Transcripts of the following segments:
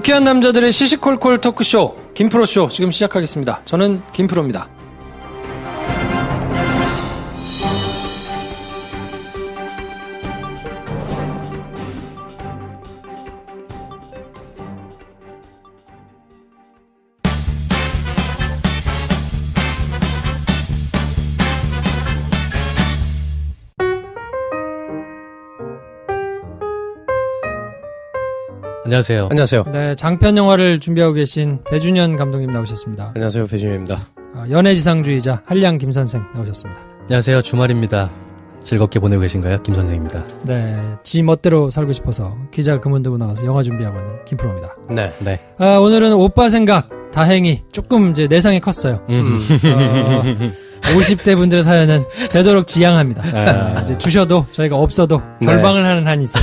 유쾌한 남자들의 시시콜콜 토크쇼 김프로쇼 지금 시작하겠습니다. 저는 김프로입니다. 안녕하세요. 안녕하세요. 네, 장편 영화를 준비하고 계신 배준현 감독님 나오셨습니다. 안녕하세요. 배준현입니다. 연애지상주의자 한량 김선생 나오셨습니다. 안녕하세요. 주말입니다. 즐겁게 보내고 계신가요? 김 선생입니다. 네, 지 멋대로 살고 싶어서 기자 그만두고 나와서 영화 준비하고 있는 김프로입니다. 네. 오늘은 오빠 생각 다행히 조금 이제 내상이 컸어요. 50대 분들의 사연은 되도록 지양합니다. 이제 주셔도 저희가 없어도 결방을 하는 한이 있어요.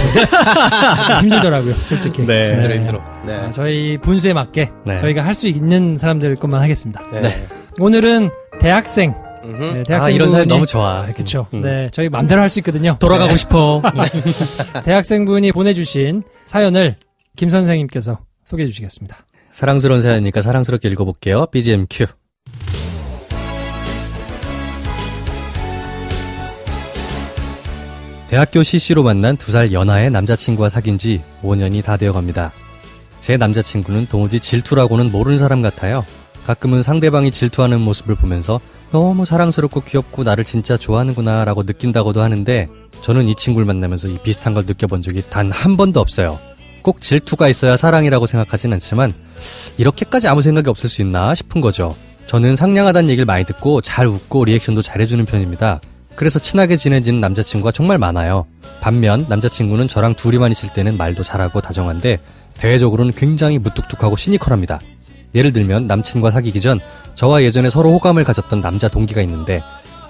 힘들더라고요, 솔직히. 네. 힘들어. 네. 저희 분수에 맞게 네. 저희가 할 수 있는 사람들 것만 하겠습니다. 네. 오늘은 대학생. 네, 대학생 이런 사연 분이- 너무 좋아. 그쵸. 네, 저희 맘대로 할 수 있거든요. 돌아가고 싶어. 대학생분이 보내주신 사연을 김 선생님께서 소개해 주시겠습니다. 사랑스러운 사연이니까 사랑스럽게 읽어볼게요. BGM 큐. 대학교 CC로 만난 2살 연하의 남자친구와 사귄 지 5년이 다 되어갑니다. 제 남자친구는 도무지 질투라고는 모르는 사람 같아요. 가끔은 상대방이 질투하는 모습을 보면서 너무 사랑스럽고 귀엽고 나를 진짜 좋아하는구나 라고 느낀다고도 하는데 저는 이 친구를 만나면서 이 비슷한 걸 느껴본 적이 단 한 번도 없어요. 꼭 질투가 있어야 사랑이라고 생각하진 않지만 이렇게까지 아무 생각이 없을 수 있나 싶은 거죠. 저는 상냥하다는 얘기를 많이 듣고 잘 웃고 리액션도 잘해주는 편입니다. 그래서 친하게 지내지는 남자친구가 정말 많아요. 반면 남자친구는 저랑 둘이만 있을 때는 말도 잘하고 다정한데 대외적으로는 굉장히 무뚝뚝하고 시니컬합니다. 예를 들면 남친과 사귀기 전 저와 예전에 서로 호감을 가졌던 남자 동기가 있는데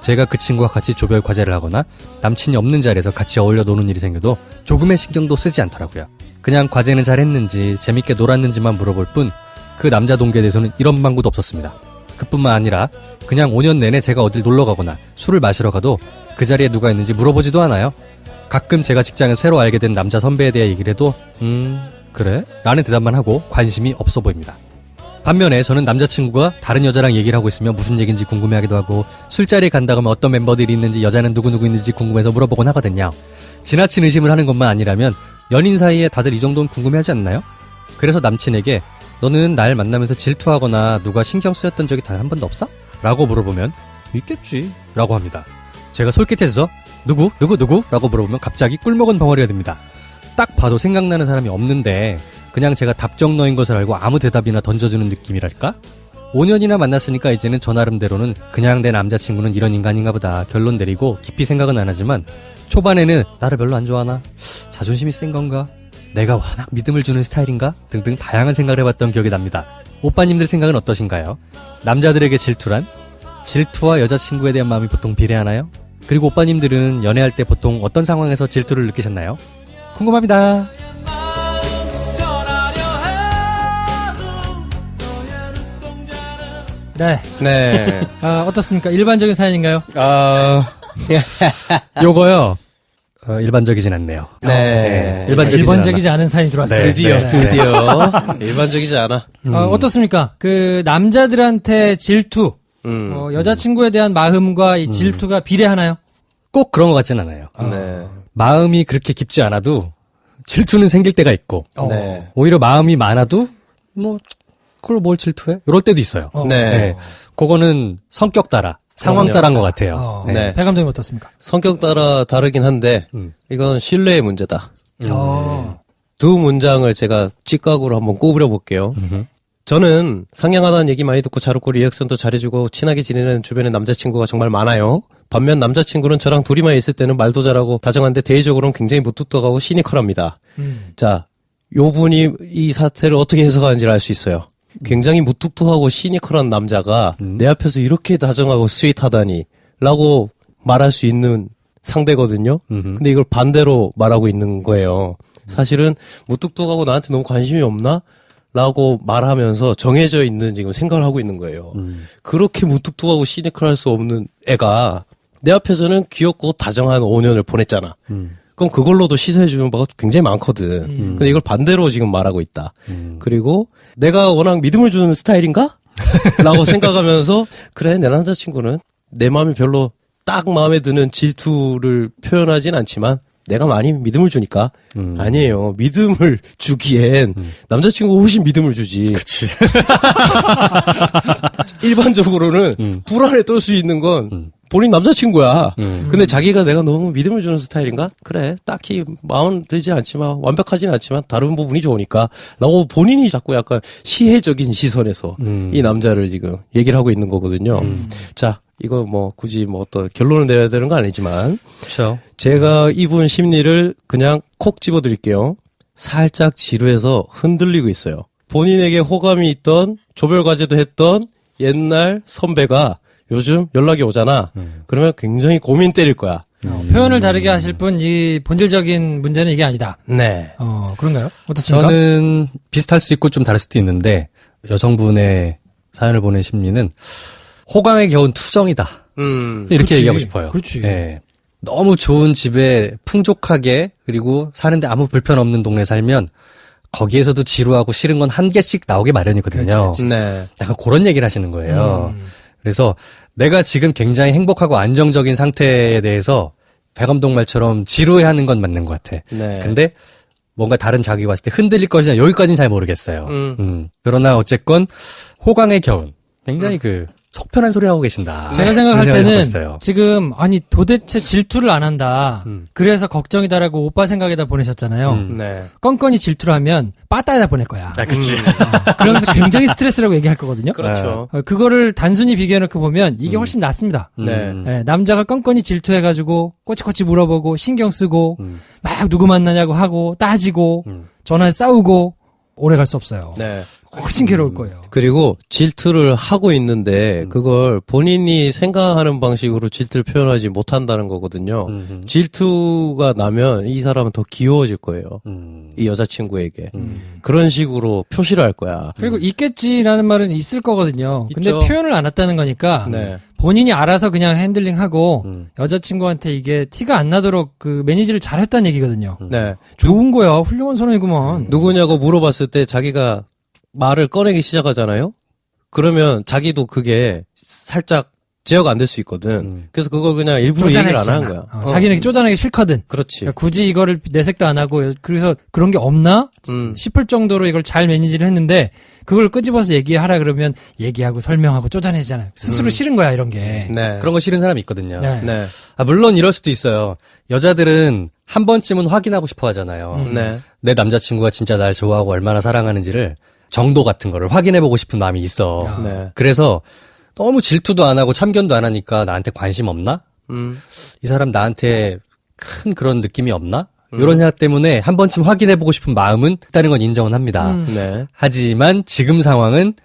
제가 그 친구와 같이 조별 과제를 하거나 남친이 없는 자리에서 같이 어울려 노는 일이 생겨도 조금의 신경도 쓰지 않더라고요. 그냥 과제는 잘했는지 재밌게 놀았는지만 물어볼 뿐 그 남자 동기에 대해서는 이런 방구도 없었습니다. 그뿐만 아니라 그냥 5년 내내 제가 어딜 놀러 가거나 술을 마시러 가도 그 자리에 누가 있는지 물어보지도 않아요. 가끔 제가 직장에서 새로 알게 된 남자 선배에 대해 얘기를 해도 그래? 라는 대답만 하고 관심이 없어 보입니다. 반면에 저는 남자친구가 다른 여자랑 얘기를 하고 있으면 무슨 얘기인지 궁금해하기도 하고 술자리에 간다고 하면 어떤 멤버들이 있는지 여자는 누구누구 있는지 궁금해서 물어보곤 하거든요. 지나친 의심을 하는 것만 아니라면 연인 사이에 다들 이 정도는 궁금해하지 않나요? 그래서 남친에게 너는 날 만나면서 질투하거나 누가 신경 쓰였던 적이 단 한 번도 없어? 라고 물어보면 있겠지 라고 합니다. 제가 솔깃해서 누구? 라고 물어보면 갑자기 꿀먹은 벙어리가 됩니다. 딱 봐도 생각나는 사람이 없는데 그냥 제가 답정너인 것을 알고 아무 대답이나 던져주는 느낌이랄까? 5년이나 만났으니까 이제는 저 나름대로는 그냥 내 남자친구는 이런 인간인가 보다 결론 내리고 깊이 생각은 안 하지만 초반에는 나를 별로 안 좋아하나? 자존심이 센 건가? 내가 워낙 믿음을 주는 스타일인가? 등등 다양한 생각을 해봤던 기억이 납니다. 오빠님들 생각은 어떠신가요? 남자들에게 질투란? 질투와 여자친구에 대한 마음이 보통 비례하나요? 그리고 오빠님들은 연애할 때 보통 어떤 상황에서 질투를 느끼셨나요? 궁금합니다. 네. 네. 어떻습니까? 일반적인 사연인가요? 요거요. 일반적이진 않네요. 네. 일반적이지 않은 사연이 들어왔어요. 네. 드디어. 일반적이지 않아. 어떻습니까? 그 남자들한테 질투, 여자친구에 대한 마음과 이 질투가 비례하나요? 꼭 그런 것 같진 않아요. 네. 마음이 그렇게 깊지 않아도 질투는 생길 때가 있고 네. 오히려 마음이 많아도 뭐 그걸 뭘 질투해? 이럴 때도 있어요. 네. 그거는 성격 따라 상황 그럼요. 따라인 것 같아요. 네. 배 감독님 어떻습니까? 성격 따라 다르긴 한데 이건 신뢰의 문제다. 두 문장을 제가 찌각으로 한번 꼬부려 볼게요. 저는 상냥하다는 얘기 많이 듣고 잘 웃고 리액션도 잘해주고 친하게 지내는 주변에 남자친구가 정말 많아요. 반면 남자친구는 저랑 둘이만 있을 때는 말도 잘하고 다정한데 대외적으로는 굉장히 무뚝뚝하고 시니컬합니다. 자, 요 분이 이 사태를 어떻게 해석하는지를 알 수 있어요. 굉장히 무뚝뚝하고 시니컬한 남자가 내 앞에서 이렇게 다정하고 스윗하다니 라고 말할 수 있는 상대거든요. 근데 이걸 반대로 말하고 있는 거예요. 사실은 무뚝뚝하고 나한테 너무 관심이 없나? 라고 말하면서 정해져 있는 지금 생각을 하고 있는 거예요. 그렇게 무뚝뚝하고 시니컬할 수 없는 애가 내 앞에서는 귀엽고 다정한 5년을 보냈잖아. 그럼 그걸로도 시사해주는 바가 굉장히 많거든. 근데 이걸 반대로 지금 말하고 있다. 그리고 내가 워낙 믿음을 주는 스타일인가? 라고 생각하면서 그래 내 남자친구는 내 마음이 별로 딱 마음에 드는 질투를 표현하진 않지만 내가 많이 믿음을 주니까 아니에요. 믿음을 주기엔 남자친구가 훨씬 믿음을 주지. 그치. 일반적으로는 불안에 떨 수 있는 건 본인 남자친구야. 근데 자기가 내가 너무 믿음을 주는 스타일인가? 그래 딱히 마음 들지 않지만 완벽하진 않지만 다른 부분이 좋으니까 라고 본인이 자꾸 약간 시혜적인 시선에서 이 남자를 지금 얘기를 하고 있는 거거든요. 자 이거 뭐 굳이 뭐 어떤 결론을 내려야 되는 거 아니지만 그렇죠. 제가 이분 심리를 그냥 콕 집어드릴게요. 살짝 지루해서 흔들리고 있어요. 본인에게 호감이 있던 조별과제도 했던 옛날 선배가 요즘 연락이 오잖아. 그러면 굉장히 고민 때릴 거야. 표현을 다르게 하실 뿐 이 본질적인 문제는 이게 아니다. 네. 그런가요? 어떻습니까? 저는 비슷할 수 있고 좀 다를 수도 있는데 여성분의 사연을 보낸 심리는 호감에 겨운 투정이다. 이렇게 그렇지. 얘기하고 싶어요. 그렇지. 예. 너무 좋은 집에 풍족하게 그리고 사는데 아무 불편 없는 동네에 살면 거기에서도 지루하고 싫은 건 한 개씩 나오게 마련이거든요. 네. 약간 그런 얘기를 하시는 거예요. 그래서 내가 지금 굉장히 행복하고 안정적인 상태에 대해서 배감독 말처럼 지루해하는 건 맞는 것 같아. 네. 근데 뭔가 다른 자기가 봤을 때 흔들릴 것이냐 여기까지는 잘 모르겠어요. 그러나 어쨌건 호강에 겨운 굉장히 속편한 소리 하고 계신다. 제가 생각할 그런 생각을 하고 때는 있어요. 지금 아니 도대체 질투를 안 한다. 그래서 걱정이다라고 오빠 생각에다 보내셨잖아요. 네. 건건이 질투를 하면 빠따에다 보낼 거야. 아, 그치. 그러면서 굉장히 스트레스라고 얘기할 거거든요. 그렇죠. 그거를 단순히 비교해놓고 보면 이게 훨씬 낫습니다. 네. 예, 남자가 건건이 질투해가지고 꼬치꼬치 물어보고 신경 쓰고 막 누구 만나냐고 하고 따지고 전화에 싸우고 오래 갈 수 없어요. 네. 훨씬 괴로울 거예요. 그리고 질투를 하고 있는데 그걸 본인이 생각하는 방식으로 질투를 표현하지 못한다는 거거든요. 질투가 나면 이 사람은 더 귀여워질 거예요. 이 여자친구에게. 그런 식으로 표시를 할 거야. 그리고 있겠지라는 말은 있을 거거든요. 근데 있죠. 표현을 안 했다는 거니까 네. 본인이 알아서 그냥 핸들링하고 여자친구한테 이게 티가 안 나도록 그 매니지를 잘했다는 얘기거든요. 네. 좋은 거야. 훌륭한 선언이구만. 누구냐고 물어봤을 때 자기가 말을 꺼내기 시작하잖아요? 그러면 자기도 그게 살짝 제어가 안 될 수 있거든. 그래서 그걸 그냥 일부러 얘기를 안 하는 거야. 자기는 쪼잔하기 싫거든. 그렇지. 그러니까 굳이 이거를 내색도 안 하고 그래서 그런 게 없나 싶을 정도로 이걸 잘 매니지를 했는데 그걸 끄집어서 얘기하라 그러면 얘기하고 설명하고 쪼잔해지잖아요. 스스로 싫은 거야 이런 게. 네. 그런 거 싫은 사람이 있거든요. 네. 네. 물론 이럴 수도 있어요. 여자들은 한 번쯤은 확인하고 싶어 하잖아요. 네. 내 남자친구가 진짜 날 좋아하고 얼마나 사랑하는지를 정도 같은 거를 확인해보고 싶은 마음이 있어. 네. 그래서 너무 질투도 안 하고 참견도 안 하니까 나한테 관심 없나? 이 사람 나한테 큰 그런 느낌이 없나? 이런 생각 때문에 한 번쯤 확인해보고 싶은 마음은 있다는 건 인정은 합니다. 네. 하지만 지금 상황은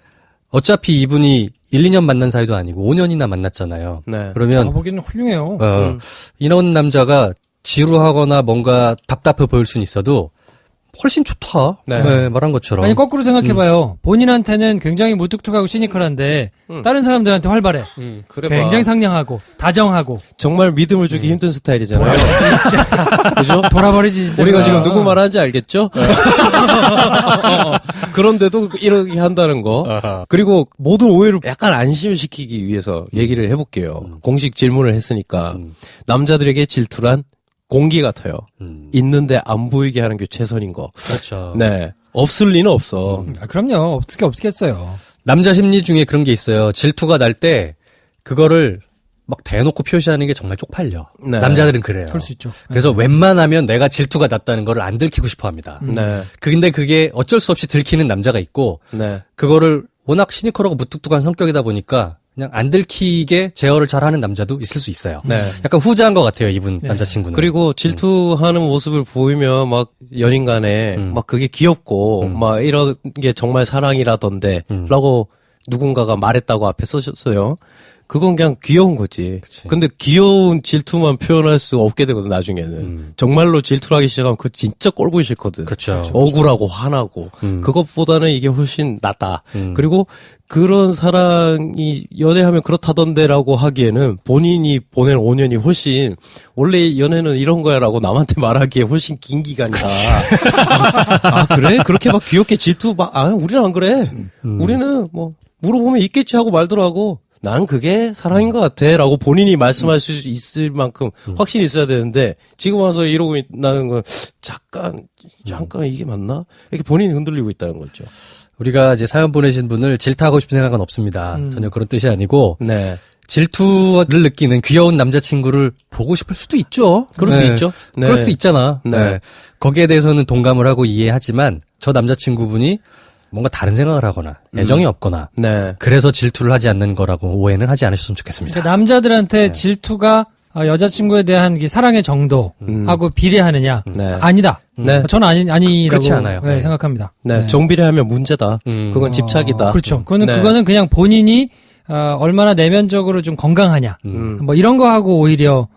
어차피 이분이 1, 2년 만난 사이도 아니고 5년이나 만났잖아요. 네. 그러면 보기는 훌륭해요. 이런 남자가 지루하거나 뭔가 답답해 보일 수는 있어도 훨씬 좋다. 네. 말한 것처럼. 아니 거꾸로 생각해봐요. 본인한테는 굉장히 무뚝뚝하고 시니컬한데 다른 사람들한테 활발해. 그래 굉장히 상냥하고 다정하고 정말 믿음을 주기 힘든 스타일이잖아요. 그죠? 돌아버리지 진짜. 우리가 지금 누구 말하는지 알겠죠? 그런데도 이렇게 한다는 거. 그리고 모든 오해를 약간 안심시키기 위해서 얘기를 해볼게요. 공식 질문을 했으니까. 남자들에게 질투란 공기 같아요. 있는데 안 보이게 하는 게 최선인 거. 그렇죠. 네. 없을 리는 없어. 그럼요. 없겠어요. 남자 심리 중에 그런 게 있어요. 질투가 날 때 그거를 막 대놓고 표시하는 게 정말 쪽팔려. 네. 남자들은 그래요. 그럴 수 있죠. 그래서 웬만하면 내가 질투가 났다는 거를 안 들키고 싶어 합니다. 네. 근데 그게 어쩔 수 없이 들키는 남자가 있고 네. 그거를 워낙 시니컬하고 무뚝뚝한 성격이다 보니까 그냥 안 들키게 제어를 잘하는 남자도 있을 수 있어요. 네. 약간 후자한 것 같아요, 이분 남자친구는. 그리고 질투하는 모습을 보이면 막 연인 간에 막 그게 귀엽고 막 이런 게 정말 사랑이라던데 라고 누군가가 말했다고 앞에 써셨어요. 그건 그냥 귀여운 거지. 그치. 근데 귀여운 질투만 표현할 수 없게 되거든, 나중에는. 정말로 질투를 하기 시작하면 그거 진짜 꼴보기 싫거든. 그렇죠. 억울하고 화나고. 그것보다는 이게 훨씬 낫다. 음. 그리고 그런 사랑이 연애하면 그렇다던데라고 하기에는 본인이 보낸 5년이 훨씬 원래 연애는 이런 거야라고 남한테 말하기에 훨씬 긴 기간이다. 아, 그래? 그렇게 막 귀엽게 질투 우리는 안 그래. 우리는 뭐 물어보면 있겠지 하고 말더라고. 난 그게 사랑인 것 같아. 라고 본인이 말씀할 수 있을 만큼 확신이 있어야 되는데, 지금 와서 이러고 있다는 건, 잠깐 이게 맞나? 이렇게 본인이 흔들리고 있다는 거죠. 우리가 이제 사연 보내신 분을 질타하고 싶은 생각은 없습니다. 전혀 그런 뜻이 아니고, 네. 질투를 느끼는 귀여운 남자친구를 보고 싶을 수도 있죠. 그럴 수 있죠. 네. 그럴 수 있잖아. 네. 거기에 대해서는 동감을 하고 이해하지만, 저 남자친구분이 뭔가 다른 생각을 하거나, 애정이 없거나, 네. 그래서 질투를 하지 않는 거라고 오해는 하지 않으셨으면 좋겠습니다. 그러니까 남자들한테 질투가 여자친구에 대한 이 사랑의 정도하고 비례하느냐? 네. 아니다. 네. 저는 아니라고 그렇지 않아요. 네, 네. 생각합니다. 네. 정비례하면 문제다. 그건 집착이다. 그렇죠. 그거는 네. 그거는 그냥 본인이 얼마나 내면적으로 좀 건강하냐. 뭐 이런 거 하고 오히려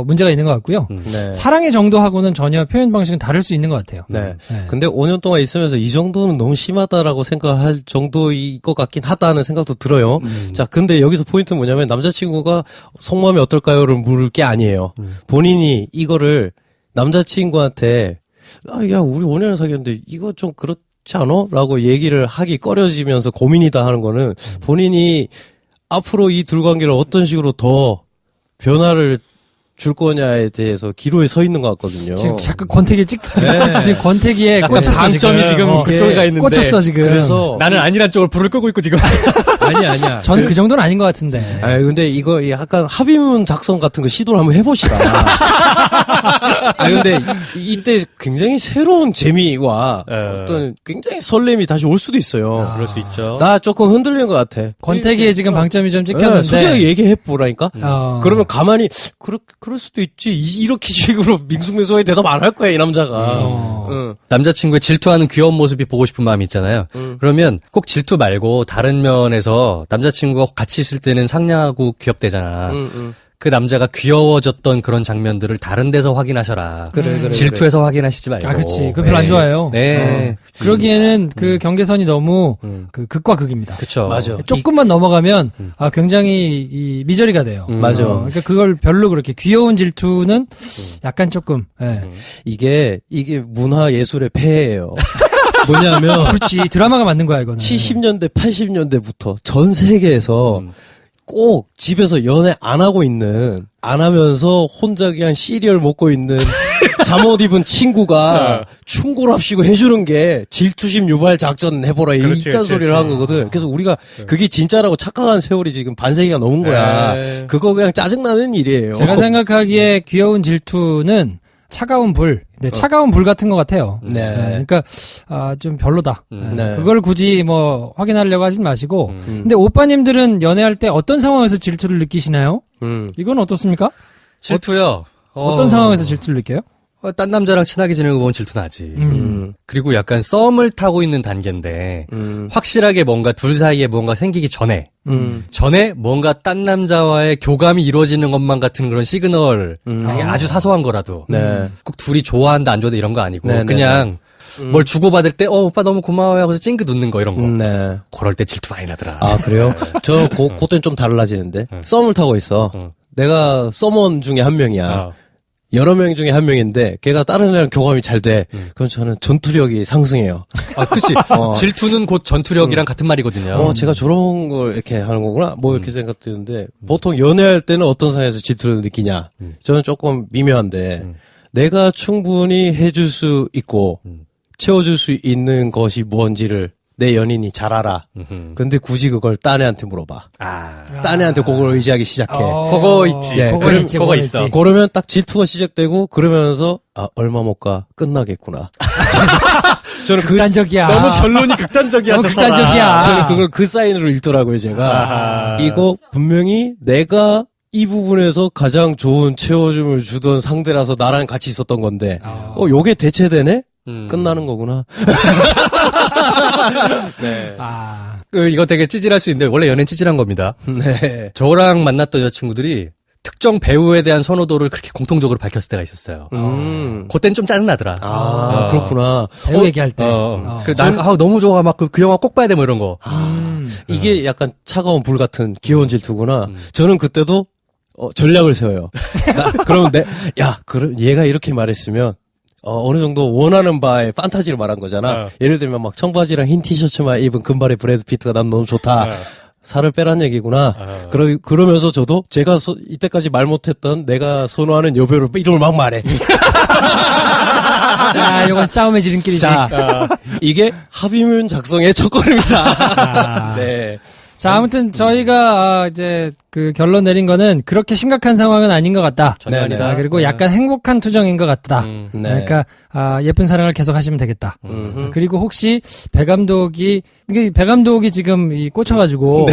문제가 있는 것 같고요. 네. 사랑의 정도하고는 전혀 표현 방식은 다를 수 있는 것 같아요. 네. 네. 근데 5년 동안 있으면서 이 정도는 너무 심하다라고 생각할 정도일 것 같긴 하다는 생각도 들어요. 자, 근데 여기서 포인트는 뭐냐면 남자친구가 속마음이 어떨까요를 물을 게 아니에요. 본인이 이거를 남자친구한테 야, 우리 5년을 사귀었는데 이거 좀 그렇지 않아? 라고 얘기를 하기 꺼려지면서 고민이다 하는 거는 본인이 앞으로 이 둘 관계를 어떤 식으로 더 변화를 줄 거냐에 대해서 기로에 서 있는 것 같거든요. 지금 잠깐 권태기에 네. 지금 권태기에 약간 꽂혔어 방점이 지금 그쪽에 가 있는데. 꽂혔어 지금. 그래서 나는 아니란 쪽으로 불을 끄고 있고 지금. 아니야. 저는 그 정도는 아닌 것 같은데. 아 근데 이거 약간 합의문 작성 같은 거 시도를 한번 해보시라. 아 근데 이때 굉장히 새로운 재미와 어떤 굉장히 설렘이 다시 올 수도 있어요. 그럴 수 있죠. 나 조금 흔들리는 것 같아. 권태기에 지금 방점이 좀 네, 찍혔는데. 솔직하게 얘기해 보라니까. 그러면 가만히 그럴 수도 있지. 이렇게 식으로 밍숭맹숭하게 대답 안 할 거야 이 남자가. 응. 남자친구의 질투하는 귀여운 모습이 보고 싶은 마음이 있잖아요. 그러면 꼭 질투 말고 다른 면에서 남자친구가 같이 있을 때는 상냥하고 귀엽대잖아. 그 남자가 귀여워졌던 그런 장면들을 다른 데서 확인하셔라. 그래. 질투해서 확인하시지 말고. 아, 그치. 그거 별로 안 좋아해요. 네. 그러기에는 그 경계선이 너무 그 극과 극입니다. 그쵸. 맞아. 조금만 넘어가면 굉장히 이 미저리가 돼요. 맞아. 그러니까 그걸 별로 그렇게 귀여운 질투는 약간 조금. 예. 이게 문화 예술의 폐해예요. 뭐냐면 그렇지. 드라마가 맞는 거야 이거는. 70년대, 80년대부터 전 세계에서 꼭 집에서 연애 안 하면서 혼자 그냥 시리얼 먹고 있는 잠옷 입은 친구가 충고랍시고 해주는 게 질투심 유발 작전 해보라 이딴 소리를 한 거거든. 그래서 우리가 그게 진짜라고 착각한 세월이 지금 반세기가 넘은 거야. 그거 그냥 짜증나는 일이에요. 제가 생각하기에 귀여운 질투는 차가운 불, 차가운 불 같은 것 같아요. 네. 그러니까 좀 별로다. 네. 그걸 굳이 뭐 확인하려고 하진 마시고. 근데 오빠님들은 연애할 때 어떤 상황에서 질투를 느끼시나요? 이건 어떻습니까? 질투요. 어떤 상황에서 질투를 느껴요? 딴 남자랑 친하게 지내는 거 보면 질투 나지. 그리고 약간 썸을 타고 있는 단계인데 확실하게 뭔가 둘 사이에 뭔가 생기기 전에 뭔가 딴 남자와의 교감이 이루어지는 것만 같은 그런 시그널 이게 아주 사소한 거라도 네. 꼭 둘이 좋아한다 안 좋아한다 이런 거 아니고 네, 그냥 뭘 주고받을 때 오빠 너무 고마워요 하고서 찡긋 웃는 거 이런 거 네. 그럴 때 질투 많이 나더라. 아 그래요? 저 그때는 좀 달라지는데 썸을 타고 있어. 내가 썸원 중에 한 명이야. 여러 명 중에 한 명인데 걔가 다른 애랑 교감이 잘 돼. 그럼 저는 전투력이 상승해요. 아, 그치. 질투는 곧 전투력이랑 같은 말이거든요. 제가 저런 걸 이렇게 하는 거구나. 뭐 이렇게 생각드는데 보통 연애할 때는 어떤 상황에서 질투를 느끼냐? 저는 조금 미묘한데 내가 충분히 해줄 수 있고 채워줄 수 있는 것이 뭔지를 내 연인이 잘 알아. 근데 굳이 그걸 딴 애한테 물어봐. 딴 애한테 그걸 의지하기 시작해. 그거 있지. 네, 그거 있어. 그러면 딱 질투가 시작되고 그러면서 얼마 못 가 끝나겠구나. 저는 극단적이야. 너무 결론이 극단적이야. 너무 저 사람. 극단적이야. 저는 그걸 그 사인으로 읽더라고요, 제가. 이거 분명히 내가 이 부분에서 가장 좋은 채워줌을 주던 상대라서 나랑 같이 있었던 건데, 요게 대체되네? 끝나는 거구나. 네. 이거 되게 찌질할 수 있는데 원래 연애는 찌질한 겁니다. 네. 저랑 만났던 여자친구들이 특정 배우에 대한 선호도를 그렇게 공통적으로 밝혔을 때가 있었어요. 그땐 좀 짜증나더라. 그렇구나. 배우 얘기할 때. 너무 좋아. 막 그 영화 꼭 봐야 돼. 뭐 이런 거. 이게 약간 차가운 불 같은 귀여운 질투구나. 저는 그때도 전략을 세워요. 그러면 그럼 얘가 이렇게 말했으면 어느 정도 원하는 바의 판타지를 말한 거잖아. 예를 들면 막 청바지랑 흰 티셔츠만 입은 금발의 브래드 피트가 난 너무 좋다. 살을 빼란 얘기구나. 그러면서 저도 제가 이때까지 말 못했던 내가 선호하는 여배우를 이름을 막 말해. 이건 싸움의 지름길이지. 자, 이게 합의문 작성의 첫걸음이다. 네. 자, 아무튼 저희가 이제 그 결론 내린 거는 그렇게 심각한 상황은 아닌 것 같다. 전혀 아니다. 그리고 약간 행복한 투정인 것 같다. 네. 그러니까 예쁜 사랑을 계속 하시면 되겠다. 그리고 혹시 배 감독이 지금 꽂혀가지고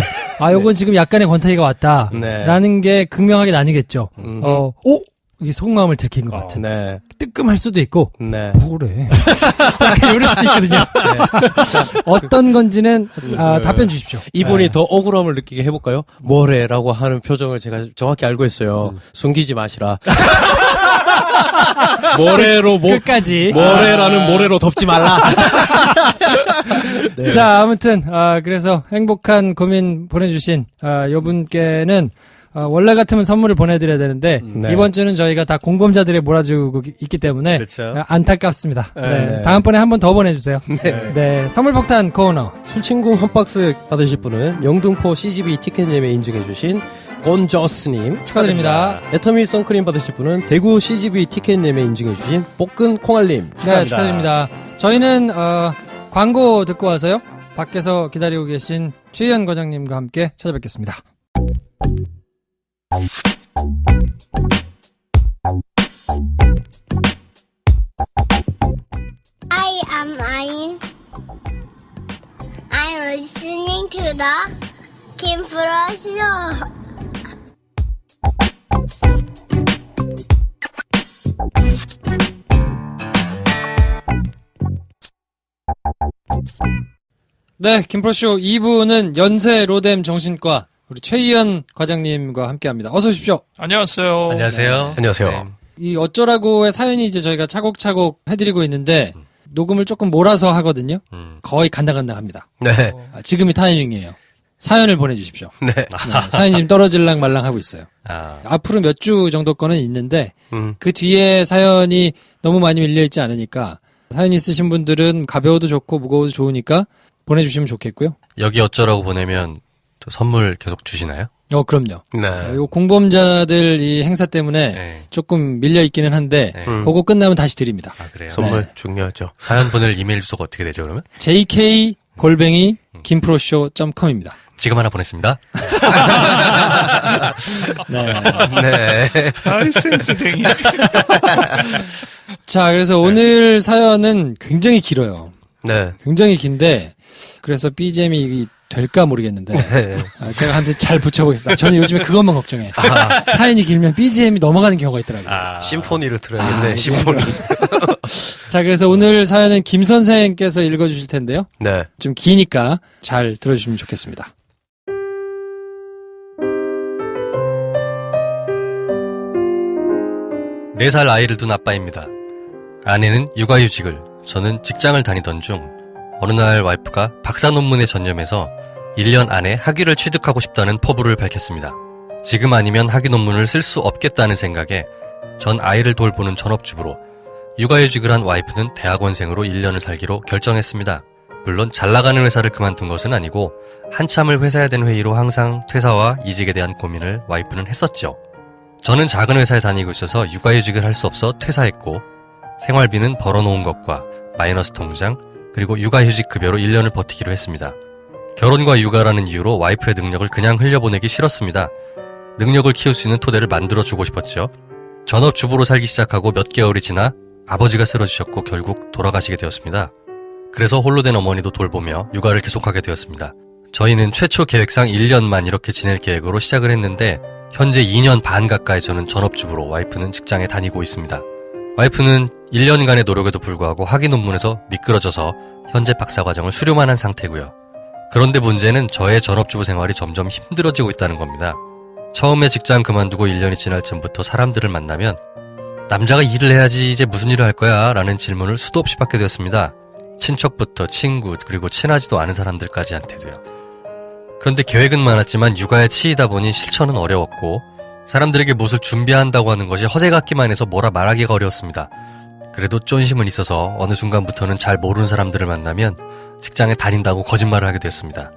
요건 지금 약간의 권태기가 왔다라는 게 극명하게 나뉘겠죠. 이게 속마음을 들킨 것 같은. 네. 뜨끔할 수도 있고. 네. 뭐래? 이럴 수도 있거든요. 어떤 건지는 답변 주십시오. 이분이 더 억울함을 느끼게 해볼까요? 뭐래라고 하는 표정을 제가 정확히 알고 있어요. 숨기지 마시라. 모래로 끝까지. 모래라는 모래로 덮지 말라. 네. 자, 아무튼 그래서 행복한 고민 보내주신 요분께는 원래 같으면 선물을 보내드려야 되는데 이번 주는 저희가 다 공범자들에 몰아주고 있기 때문에 그렇죠. 안타깝습니다. 네. 다음번에 한 번 더 보내주세요. 네. 선물 폭탄 코너. 술친구 한 박스 받으실 분은 영등포 CGV 티켓 예매 인증해주신 곤저스님 축하드립니다. 애터미 선크림 받으실 분은 대구 CGV 티켓 예매 인증해주신 볶은 콩알님 네, 축하드립니다. 저희는 광고 듣고 와서요. 밖에서 기다리고 계신 최희연 과장님과 함께 찾아뵙겠습니다. I'm listening to the Kim Pro Show. 네, 김프로쇼 2부는 연세 로뎀 정신과 우리 최희연 과장님과 함께합니다. 어서 오십시오. 안녕하세요. 안녕하세요. 안녕하세요. 이 어쩌라고의 사연이 이제 저희가 차곡차곡 해드리고 있는데 녹음을 조금 몰아서 하거든요. 거의 간당간당합니다. 네. 지금이 타이밍이에요. 사연을 보내주십시오. 네. 사연이 지금 떨어질랑 말랑 하고 있어요. 앞으로 몇 주 정도 거는 있는데 그 뒤에 사연이 너무 많이 밀려있지 않으니까 사연 있으신 분들은 가벼워도 좋고 무거워도 좋으니까 보내주시면 좋겠고요. 여기 어쩌라고 보내면 또 선물 계속 주시나요? 그럼요. 네. 요 공범자들 이 행사 때문에 네. 조금 밀려있기는 한데 그거 끝나면 다시 드립니다. 아, 그래요? 선물 중요하죠. 사연 보낼 이메일 주소가 어떻게 되죠, 그러면? jk@김프로쇼.com입니다. 지금 하나 보냈습니다. 네. 아이, 센스쟁이. 자, 그래서 오늘 사연은 굉장히 길어요. 네. 굉장히 긴데 그래서 BGM이 될까 모르겠는데 제가 한번 잘 붙여보겠습니다. 저는 요즘에 그것만 걱정해. 사연이 길면 BGM이 넘어가는 경우가 있더라고요. 심포니를 들어야겠네. 심포니. 자, 그래서 오늘 사연은 김 선생께서 읽어주실 텐데요. 네. 좀 기니까 잘 들어주시면 좋겠습니다. 네 살 아이를 둔 아빠입니다. 아내는 육아휴직을, 저는 직장을 다니던 중 어느 날 와이프가 박사 논문에 전념해서 1년 안에 학위를 취득하고 싶다는 포부를 밝혔습니다. 지금 아니면 학위 논문을 쓸 수 없겠다는 생각에 전 아이를 돌보는 전업주부로 육아휴직을 한 와이프는 대학원생으로 1년을 살기로 결정했습니다. 물론 잘나가는 회사를 그만둔 것은 아니고 한참을 회사에 된 회의로 항상 퇴사와 이직에 대한 고민을 와이프는 했었죠. 저는 작은 회사에 다니고 있어서 육아휴직을 할 수 없어 퇴사했고 생활비는 벌어놓은 것과 마이너스 통장 그리고 육아휴직 급여로 1년을 버티기로 했습니다. 결혼과 육아라는 이유로 와이프의 능력을 그냥 흘려보내기 싫었습니다. 능력을 키울 수 있는 토대를 만들어주고 싶었죠. 전업주부로 살기 시작하고 몇 개월이 지나 아버지가 쓰러지셨고 결국 돌아가시게 되었습니다. 그래서 홀로 된 어머니도 돌보며 육아를 계속하게 되었습니다. 저희는 최초 계획상 1년만 이렇게 지낼 계획으로 시작을 했는데 현재 2년 반 가까이 저는 전업주부로 와이프는 직장에 다니고 있습니다. 와이프는 1년간의 노력에도 불구하고 학위 논문에서 미끄러져서 현재 박사과정을 수료만 한 상태고요. 그런데 문제는 저의 전업주부 생활이 점점 힘들어지고 있다는 겁니다. 처음에 직장 그만두고 1년이 지날 쯤부터 사람들을 만나면 남자가 일을 해야지 이제 무슨 일을 할 거야 라는 질문을 수도 없이 받게 되었습니다. 친척부터 친구 그리고 친하지도 않은 사람들까지한테도요. 그런데 계획은 많았지만 육아에 치이다 보니 실천은 어려웠고 사람들에게 무엇을 준비한다고 하는 것이 허세 같기만 해서 뭐라 말하기가 어려웠습니다. 그래도 쫀심은 있어서 어느 순간부터는 잘 모르는 사람들을 만나면 직장에 다닌다고 거짓말을 하게 됐습니다.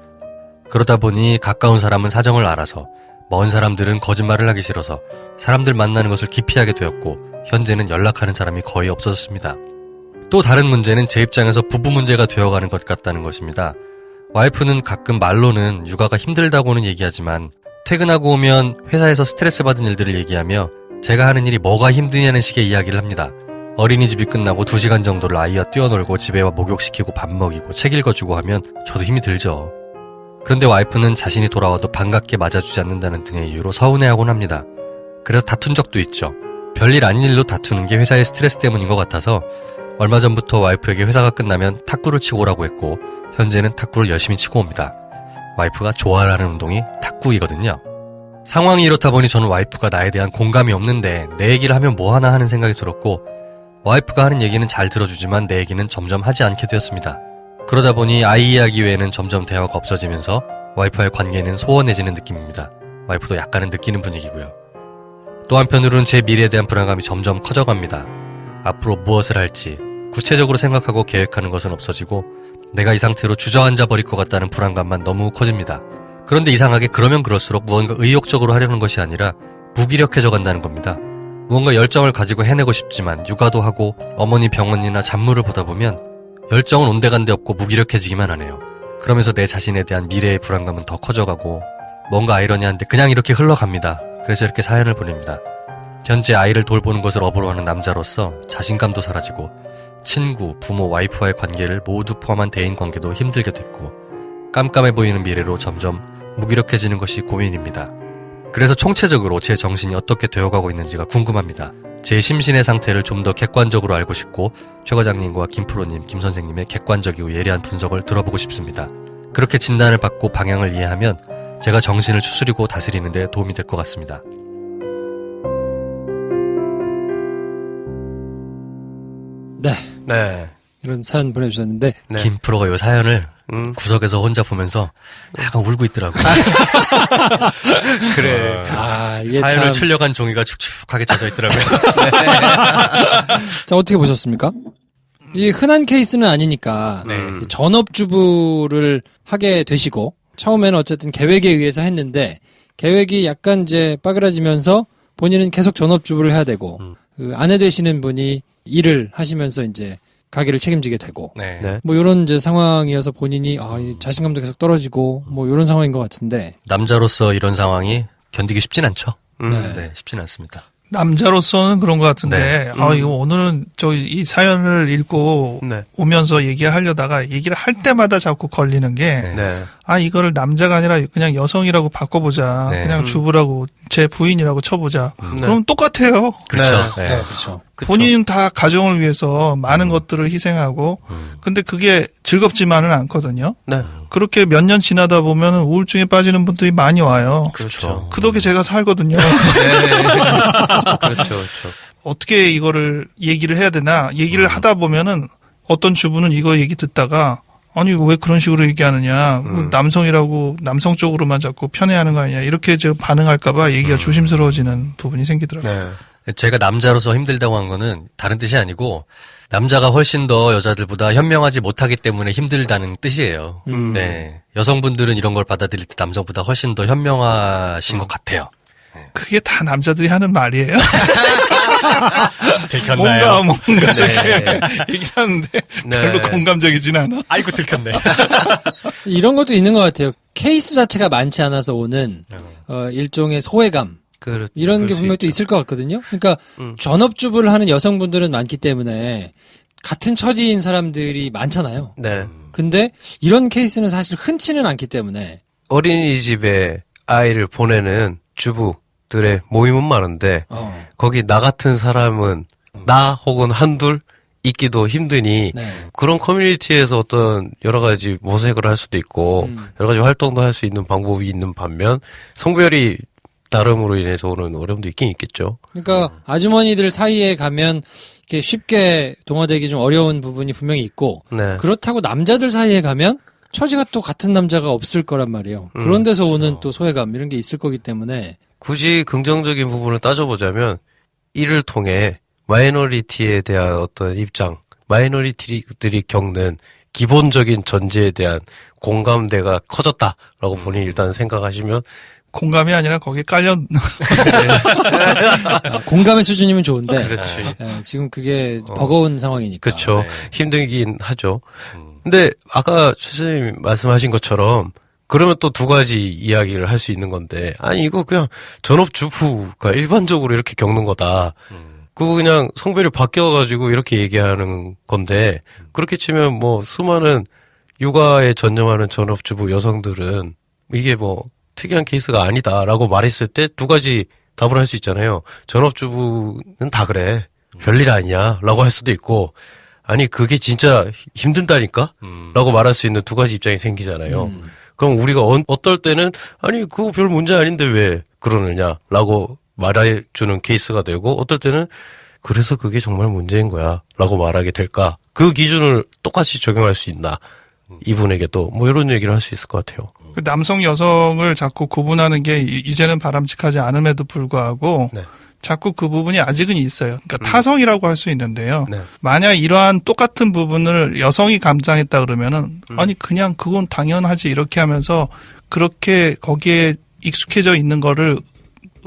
그러다 보니 가까운 사람은 사정을 알아서 먼 사람들은 거짓말을 하기 싫어서 사람들 만나는 것을 기피하게 되었고 현재는 연락하는 사람이 거의 없어졌습니다. 또 다른 문제는 제 입장에서 부부 문제가 되어가는 것 같다는 것입니다. 와이프는 가끔 말로는 육아가 힘들다고는 얘기하지만 퇴근하고 오면 회사에서 스트레스 받은 일들을 얘기하며 제가 하는 일이 뭐가 힘드냐는 식의 이야기를 합니다. 어린이집이 끝나고 2시간 정도를 아이와 뛰어놀고 집에 와 목욕시키고 밥 먹이고 책 읽어주고 하면 저도 힘이 들죠. 그런데 와이프는 자신이 돌아와도 반갑게 맞아주지 않는다는 등의 이유로 서운해하곤 합니다. 그래서 다툰 적도 있죠. 별일 아닌 일로 다투는 게 회사의 스트레스 때문인 것 같아서 얼마 전부터 와이프에게 회사가 끝나면 탁구를 치고 오라고 했고 현재는 탁구를 열심히 치고 옵니다. 와이프가 좋아하는 운동이 탁구이거든요. 상황이 이렇다 보니 저는 와이프가 나에 대한 공감이 없는데 내 얘기를 하면 뭐하나 하는 생각이 들었고 와이프가 하는 얘기는 잘 들어주지만 내 얘기는 점점 하지 않게 되었습니다. 그러다 보니 아이 이야기 외에는 점점 대화가 없어지면서 와이프와의 관계는 소원해지는 느낌입니다. 와이프도 약간은 느끼는 분위기고요. 또 한편으로는 제 미래에 대한 불안감이 점점 커져갑니다. 앞으로 무엇을 할지 구체적으로 생각하고 계획하는 것은 없어지고 내가 이 상태로 주저앉아 버릴 것 같다는 불안감만 너무 커집니다. 그런데 이상하게 그러면 그럴수록 무언가 의욕적으로 하려는 것이 아니라 무기력해져 간다는 겁니다. 무언가 열정을 가지고 해내고 싶지만 육아도 하고 어머니 병원이나 잡무를 보다 보면 열정은 온데간데 없고 무기력해지기만 하네요. 그러면서 내 자신에 대한 미래의 불안감은 더 커져가고 뭔가 아이러니한데 그냥 이렇게 흘러갑니다. 그래서 이렇게 사연을 보냅니다. 현재 아이를 돌보는 것을 업으로 하는 남자로서 자신감도 사라지고 친구, 부모, 와이프와의 관계를 모두 포함한 대인관계도 힘들게 됐고 깜깜해 보이는 미래로 점점 무기력해지는 것이 고민입니다. 그래서 총체적으로 제 정신이 어떻게 되어가고 있는지가 궁금합니다. 제 심신의 상태를 좀 더 객관적으로 알고 싶고 최 과장님과 김프로님, 김선생님의 객관적이고 예리한 분석을 들어보고 싶습니다. 그렇게 진단을 받고 방향을 이해하면 제가 정신을 추스리고 다스리는 데 도움이 될 것 같습니다. 네. 네. 이런 사연 보내주셨는데 네. 김프로가 이 사연을 구석에서 혼자 보면서 약간 울고 있더라고요. 그래. 이게 사연을 참... 출력한 종이가 축축하게 젖어 있더라고요. 자, 어떻게 보셨습니까? 이 흔한 케이스는 아니니까 네. 전업주부를 하게 되시고 처음에는 어쨌든 계획에 의해서 했는데 계획이 약간 이제 빠그라지면서 본인은 계속 전업주부를 해야 되고 그 아내 되시는 분이 일을 하시면서 이제 가게를 책임지게 되고 네. 네. 뭐 이런 이제 상황이어서 본인이 이 자신감도 계속 떨어지고 뭐 이런 상황인 것 같은데 남자로서 이런 상황이 견디기 쉽진 않죠. 네. 네, 쉽진 않습니다. 남자로서는 그런 것 같은데, 네. 이거 오늘은 이 사연을 읽고 네. 오면서 얘기를 하려다가 얘기를 할 때마다 자꾸 걸리는 게, 네. 네. 이거를 남자가 아니라 그냥 여성이라고 바꿔보자. 네. 그냥 주부라고, 제 부인이라고 쳐보자. 네. 그럼 똑같아요. 그렇죠. 네. 네. 그렇죠. 본인은 다 가정을 위해서 많은 것들을 희생하고, 근데 그게 즐겁지만은 않거든요. 네. 그렇게 몇 년 지나다 보면 우울증에 빠지는 분들이 많이 와요. 그렇죠. 그 덕에 제가 살거든요. 그렇죠. 그렇죠. 어떻게 이거를 얘기를 해야 되나 얘기를 하다 보면은 어떤 주부는 이거 얘기 듣다가 아니 왜 그런 식으로 얘기하느냐 남성이라고 남성 쪽으로만 자꾸 편애하는 거 아니냐 이렇게 저 반응할까봐 얘기가 조심스러워지는 부분이 생기더라고요. 네. 제가 남자로서 힘들다고 한 거는 다른 뜻이 아니고 남자가 훨씬 더 여자들보다 현명하지 못하기 때문에 힘들다는 뜻이에요. 네. 여성분들은 이런 걸 받아들일 때 남성보다 훨씬 더 현명하신 것 같아요. 그게 다 남자들이 하는 말이에요. 들켰나요? 뭔가 네. 이렇게 얘기하는데 별로 공감적이진 않아. 아이고 들켰네. 이런 것도 있는 것 같아요. 케이스 자체가 많지 않아서 오는 일종의 소외감 이런 게 분명히 또 있을 것 같거든요. 그러니까 전업주부를 하는 여성분들은 많기 때문에 같은 처지인 사람들이 많잖아요. 네. 근데 이런 케이스는 사실 흔치는 않기 때문에 어린이집에 아이를 보내는 주부들의 모임은 많은데 거기 나 같은 사람은 나 혹은 한둘 있기도 힘드니 네. 그런 커뮤니티에서 어떤 여러 가지 모색을 할 수도 있고 여러 가지 활동도 할 수 있는 방법이 있는 반면 성별이 다름으로 인해서 오는 어려움도 있긴 있겠죠. 그러니까 아주머니들 사이에 가면 이렇게 쉽게 동화되기 좀 어려운 부분이 분명히 있고 네. 그렇다고 남자들 사이에 가면 처지가 또 같은 남자가 없을 거란 말이에요. 그런 데서 오는 또 소외감 이런 게 있을 거기 때문에 굳이 긍정적인 부분을 따져보자면 이를 통해 마이너리티에 대한 어떤 입장, 마이너리티들이 겪는 기본적인 전제에 대한 공감대가 커졌다라고 본인이 일단 생각하시면 공감이 아니라 거기에 깔려 공감의 수준이면 좋은데 그렇지. 지금 그게 버거운 상황이니까. 그렇죠. 네. 힘들긴 하죠. 근데 아까 선생님 말씀하신 것처럼 그러면 또 두 가지 이야기를 할 수 있는 건데 아니 이거 그냥 전업주부가 일반적으로 이렇게 겪는 거다. 그거 그냥 성별이 바뀌어가지고 이렇게 얘기하는 건데 그렇게 치면 뭐 수많은 육아에 전념하는 전업주부 여성들은 이게 뭐 특이한 케이스가 아니다라고 말했을 때 두 가지 답을 할 수 있잖아요. 전업주부는 다 그래. 별일 아니야. 라고 할 수도 있고 아니 그게 진짜 힘든다니까? 라고 말할 수 있는 두 가지 입장이 생기잖아요. 그럼 우리가 어떨 때는 아니 그거 별 문제 아닌데 왜 그러느냐 라고 말해주는 케이스가 되고 어떨 때는 그래서 그게 정말 문제인 거야 라고 말하게 될까? 그 기준을 똑같이 적용할 수 있나? 이분에게도 뭐 이런 얘기를 할 수 있을 것 같아요. 남성 여성을 자꾸 구분하는 게 이제는 바람직하지 않음에도 불구하고 네. 자꾸 그 부분이 아직은 있어요. 그러니까 타성이라고 할 수 있는데요. 네. 만약 이러한 똑같은 부분을 여성이 감당했다 그러면은 아니 그냥 그건 당연하지 이렇게 하면서 그렇게 거기에 익숙해져 있는 거를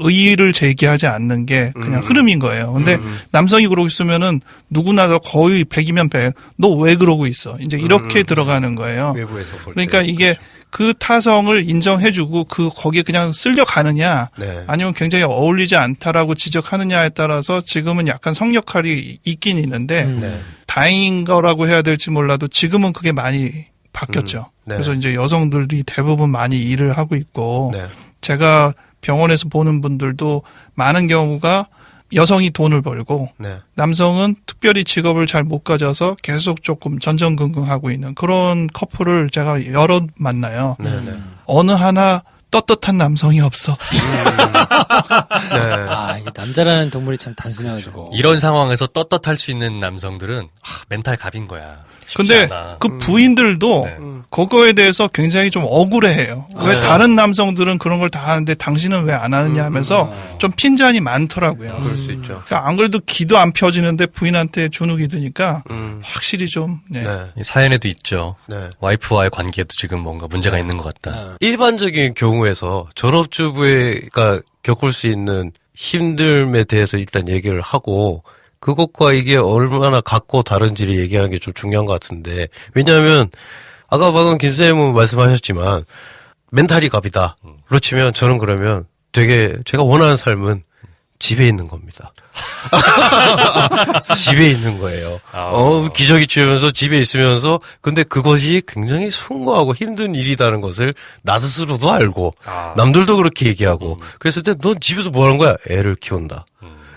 의의를 제기하지 않는 게 그냥 흐름인 거예요. 근데 남성이 그러고 있으면은 누구나 다 거의 100이면 100. 너 왜 그러고 있어? 이제 이렇게 들어가는 거예요. 외부에서 볼 그러니까 때. 이게 그 타성을 인정해주고 거기에 그냥 쓸려가느냐 네. 아니면 굉장히 어울리지 않다라고 지적하느냐에 따라서 지금은 약간 성역할이 있긴 있는데 네. 다행인 거라고 해야 될지 몰라도 지금은 그게 많이 바뀌었죠. 네. 그래서 이제 여성들이 대부분 많이 일을 하고 있고 네. 제가 병원에서 보는 분들도 많은 경우가 여성이 돈을 벌고 네. 남성은 특별히 직업을 잘 못 가져서 계속 조금 전전긍긍하고 있는 그런 커플을 제가 여러 만나요. 네. 네. 어느 하나 떳떳한 남성이 없어. 네. 아, 이게 남자라는 동물이 참 단순해가지고. 이런 상황에서 떳떳할 수 있는 남성들은 멘탈 갑인 거야. 쉽지 근데 않아. 그 부인들도 네. 그거에 대해서 굉장히 좀 억울해해요. 왜 네. 다른 남성들은 그런 걸 다 하는데 당신은 왜 안 하느냐 하면서 좀 핀잔이 많더라고요. 그럴 수 있죠. 그러니까 안 그래도 기도 안 펴지는데 부인한테 주눅이 드니까 음. 확실히 좀 네. 네. 이 사연에도 있죠. 네. 와이프와의 관계도 지금 뭔가 문제가 있는 것 같다. 일반적인 경우에서 전업주부가 겪을 수 있는 힘듦에 대해서 일단 얘기를 하고 그것과 이게 얼마나 같고 다른지를 얘기하는 게 좀 중요한 것 같은데 왜냐하면 아까 방금 김쌤은 말씀하셨지만 멘탈이 갑이다. 그렇지만 저는 그러면 되게 제가 원하는 삶은 집에 있는 겁니다. 집에 있는 거예요. 기저귀 치우면서 집에 있으면서 근데 그것이 굉장히 숭고하고 힘든 일이라는 것을 나 스스로도 알고 남들도 그렇게 얘기하고 그랬을 때 넌 집에서 뭐 하는 거야? 애를 키운다.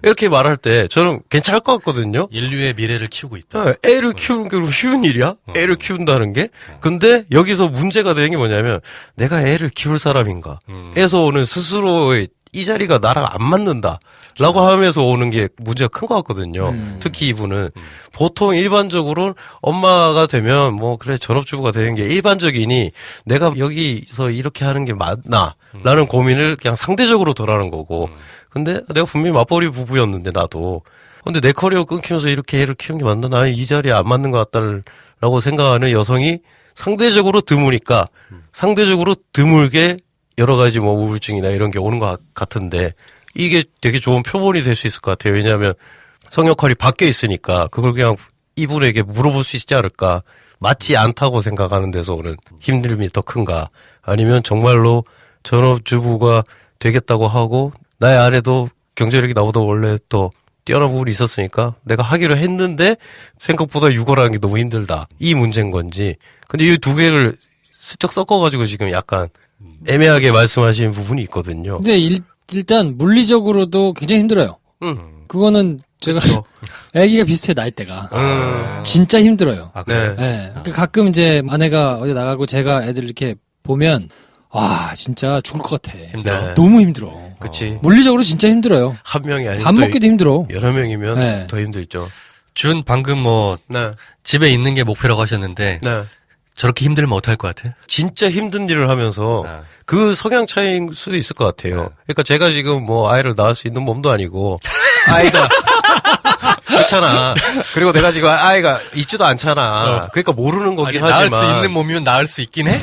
이렇게 말할 때 저는 괜찮을 것 같거든요. 인류의 미래를 키우고 있다. 애를 키우는 게 쉬운 일이야? 애를 키운다는 게? 근데 여기서 문제가 되는 게 뭐냐면 내가 애를 키울 사람인가? 에서 오는 스스로의 이 자리가 나랑 안 맞는다. 라고 하면서 오는 게 문제가 큰 것 같거든요. 특히 이분은. 보통 일반적으로 엄마가 되면 뭐 그래 전업주부가 되는 게 일반적이니 내가 여기서 이렇게 하는 게 맞나? 라는 고민을 그냥 상대적으로 덜 하는 거고. 근데 내가 분명히 맞벌이 부부였는데 나도. 근데 내 커리어 끊기면서 이렇게 애를 키우는 게 맞나? 나는 이 자리에 안 맞는 것 같다라고 생각하는 여성이 상대적으로 드무니까 상대적으로 드물게 여러 가지 뭐 우울증이나 이런 게 오는 것 같은데 이게 되게 좋은 표본이 될 수 있을 것 같아요. 왜냐하면 성역할이 바뀌어 있으니까 그걸 그냥 이분에게 물어볼 수 있지 않을까. 맞지 않다고 생각하는 데서 오는 힘듦이 더 큰가. 아니면 정말로 전업주부가 되겠다고 하고 나의 아내도 경제력이 나보다 원래 더 뛰어난 부분이 있었으니까 내가 하기로 했는데 생각보다 육아라는 게 너무 힘들다. 이 문제인 건지. 근데 이 두 개를 슬쩍 섞어가지고 지금 약간 애매하게 말씀하시는 부분이 있거든요. 근데 일단 물리적으로도 굉장히 힘들어요. 그거는 제가 아기가 비슷해 나이대가. 진짜 힘들어요. 아, 그래요? 네. 그 가끔 이제 아내가 어디 나가고 제가 애들 이렇게 보면 와 진짜 죽을 것 같아. 힘들어. 네. 너무 힘들어. 그치. 물리적으로 진짜 힘들어요. 한 명이 아니고 밥 먹기도 힘들어. 여러 명이면 네. 더 힘들죠. 준 방금 뭐 네. 집에 있는 게 목표라고 하셨는데 네. 저렇게 힘들면 어떡할 것 같아? 진짜 힘든 일을 하면서 아. 그 성향 차이일 수도 있을 것 같아요. 그러니까 제가 지금 뭐 아이를 낳을 수 있는 몸도 아니고 아이가 그렇잖아. 그리고 내가 지금 아이가 있지도 않잖아. 그러니까 모르는 거긴 아니, 낳을 하지만 수 있는 몸이면 낳을 수 있긴 해?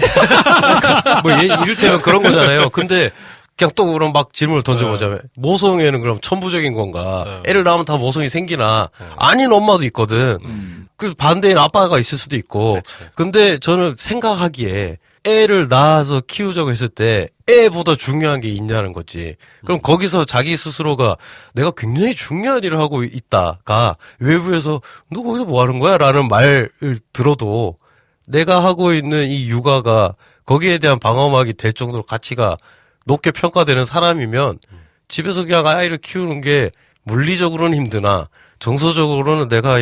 뭐 이를테면 그런 거잖아요. 근데 그냥 또 그럼 막 질문을 던져보자면 모성애는 그럼 천부적인 건가? 애를 낳으면 다 모성이 생기나? 아닌 엄마도 있거든. 그래서 반대인 아빠가 있을 수도 있고. 그렇지. 근데 저는 생각하기에 애를 낳아서 키우자고 했을 때 애보다 중요한 게 있냐는 거지. 그럼 거기서 자기 스스로가 내가 굉장히 중요한 일을 하고 있다가 외부에서 너 거기서 뭐 하는 거야? 라는 말을 들어도 내가 하고 있는 이 육아가 거기에 대한 방어막이 될 정도로 가치가 높게 평가되는 사람이면 집에서 그냥 아이를 키우는 게 물리적으로는 힘드나 정서적으로는 내가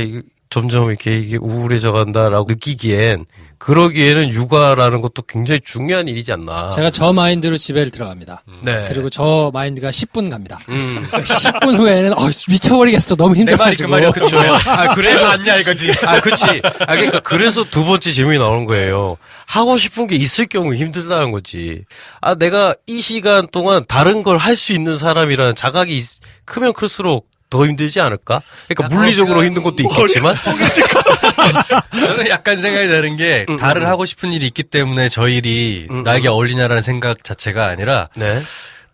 점점 이렇게 이게 우울해져 간다라고 느끼기엔 그러기에는 육아라는 것도 굉장히 중요한 일이지 않나. 제가 저 마인드로 집에 들어갑니다. 네. 그리고 저 마인드가 10분 갑니다. 10분 후에는 미쳐버리겠어. 너무 힘들어가지고. 그렇죠. 아, 그래서 아니야 이거지. 아, 그치. 아, 그러니까 그래서 두 번째 질문이 나오는 거예요. 하고 싶은 게 있을 경우 힘들다는 거지. 아, 내가 이 시간 동안 다른 걸 할 수 있는 사람이라는 자각이 크면 클수록 더 힘들지 않을까? 그러니까 물리적으로 힘든 것도 있겠지만. 저는 약간 생각이 다른 게 다른 하고 싶은 일이 있기 때문에 저 일이 나에게 어울리냐라는 생각 자체가 아니라 네.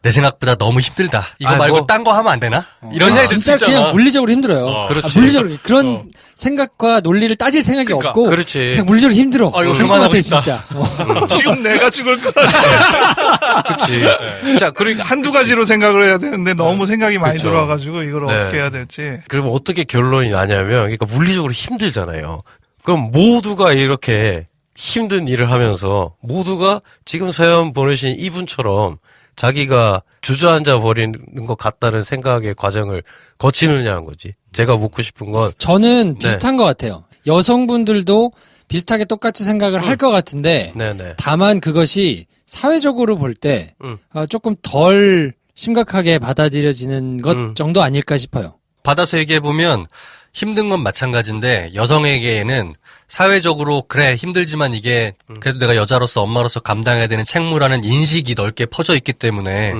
내 생각보다 너무 힘들다. 이거 아, 말고 뭐. 딴 거 하면 안 되나? 이런 생각이 들 수 진짜 있잖아. 그냥 물리적으로 힘들어요. 그렇지. 물리적으로 그런 생각과 논리를 따질 생각이 그러니까, 없고 그렇지. 그냥 물리적으로 힘들어. 이거 죽을 것 그만하고 같아 싶다. 진짜. 지금 내가 죽을 것 같아. 그치. 자, 그리고 한두 가지로 생각을 해야 되는데 너무 생각이 많이 그렇죠. 들어와가지고 이걸 네. 어떻게 해야 될지. 그러면 어떻게 결론이 나냐면, 그러니까 물리적으로 힘들잖아요. 그럼 모두가 이렇게 힘든 일을 하면서 모두가 지금 사연 보내신 이분처럼 자기가 주저앉아 버리는 것 같다는 생각의 과정을 거치느냐는 거지. 제가 묻고 싶은 건 저는 비슷한 것 같아요. 여성분들도 비슷하게 똑같이 생각을 할 것 같은데 네네. 다만 그것이 사회적으로 볼 때 음. 조금 덜 심각하게 받아들여지는 것 정도 아닐까 싶어요. 받아서 얘기해보면 힘든 건 마찬가지인데 여성에게는 사회적으로 그래 힘들지만 이게 그래도 내가 여자로서 엄마로서 감당해야 되는 책무라는 인식이 넓게 퍼져 있기 때문에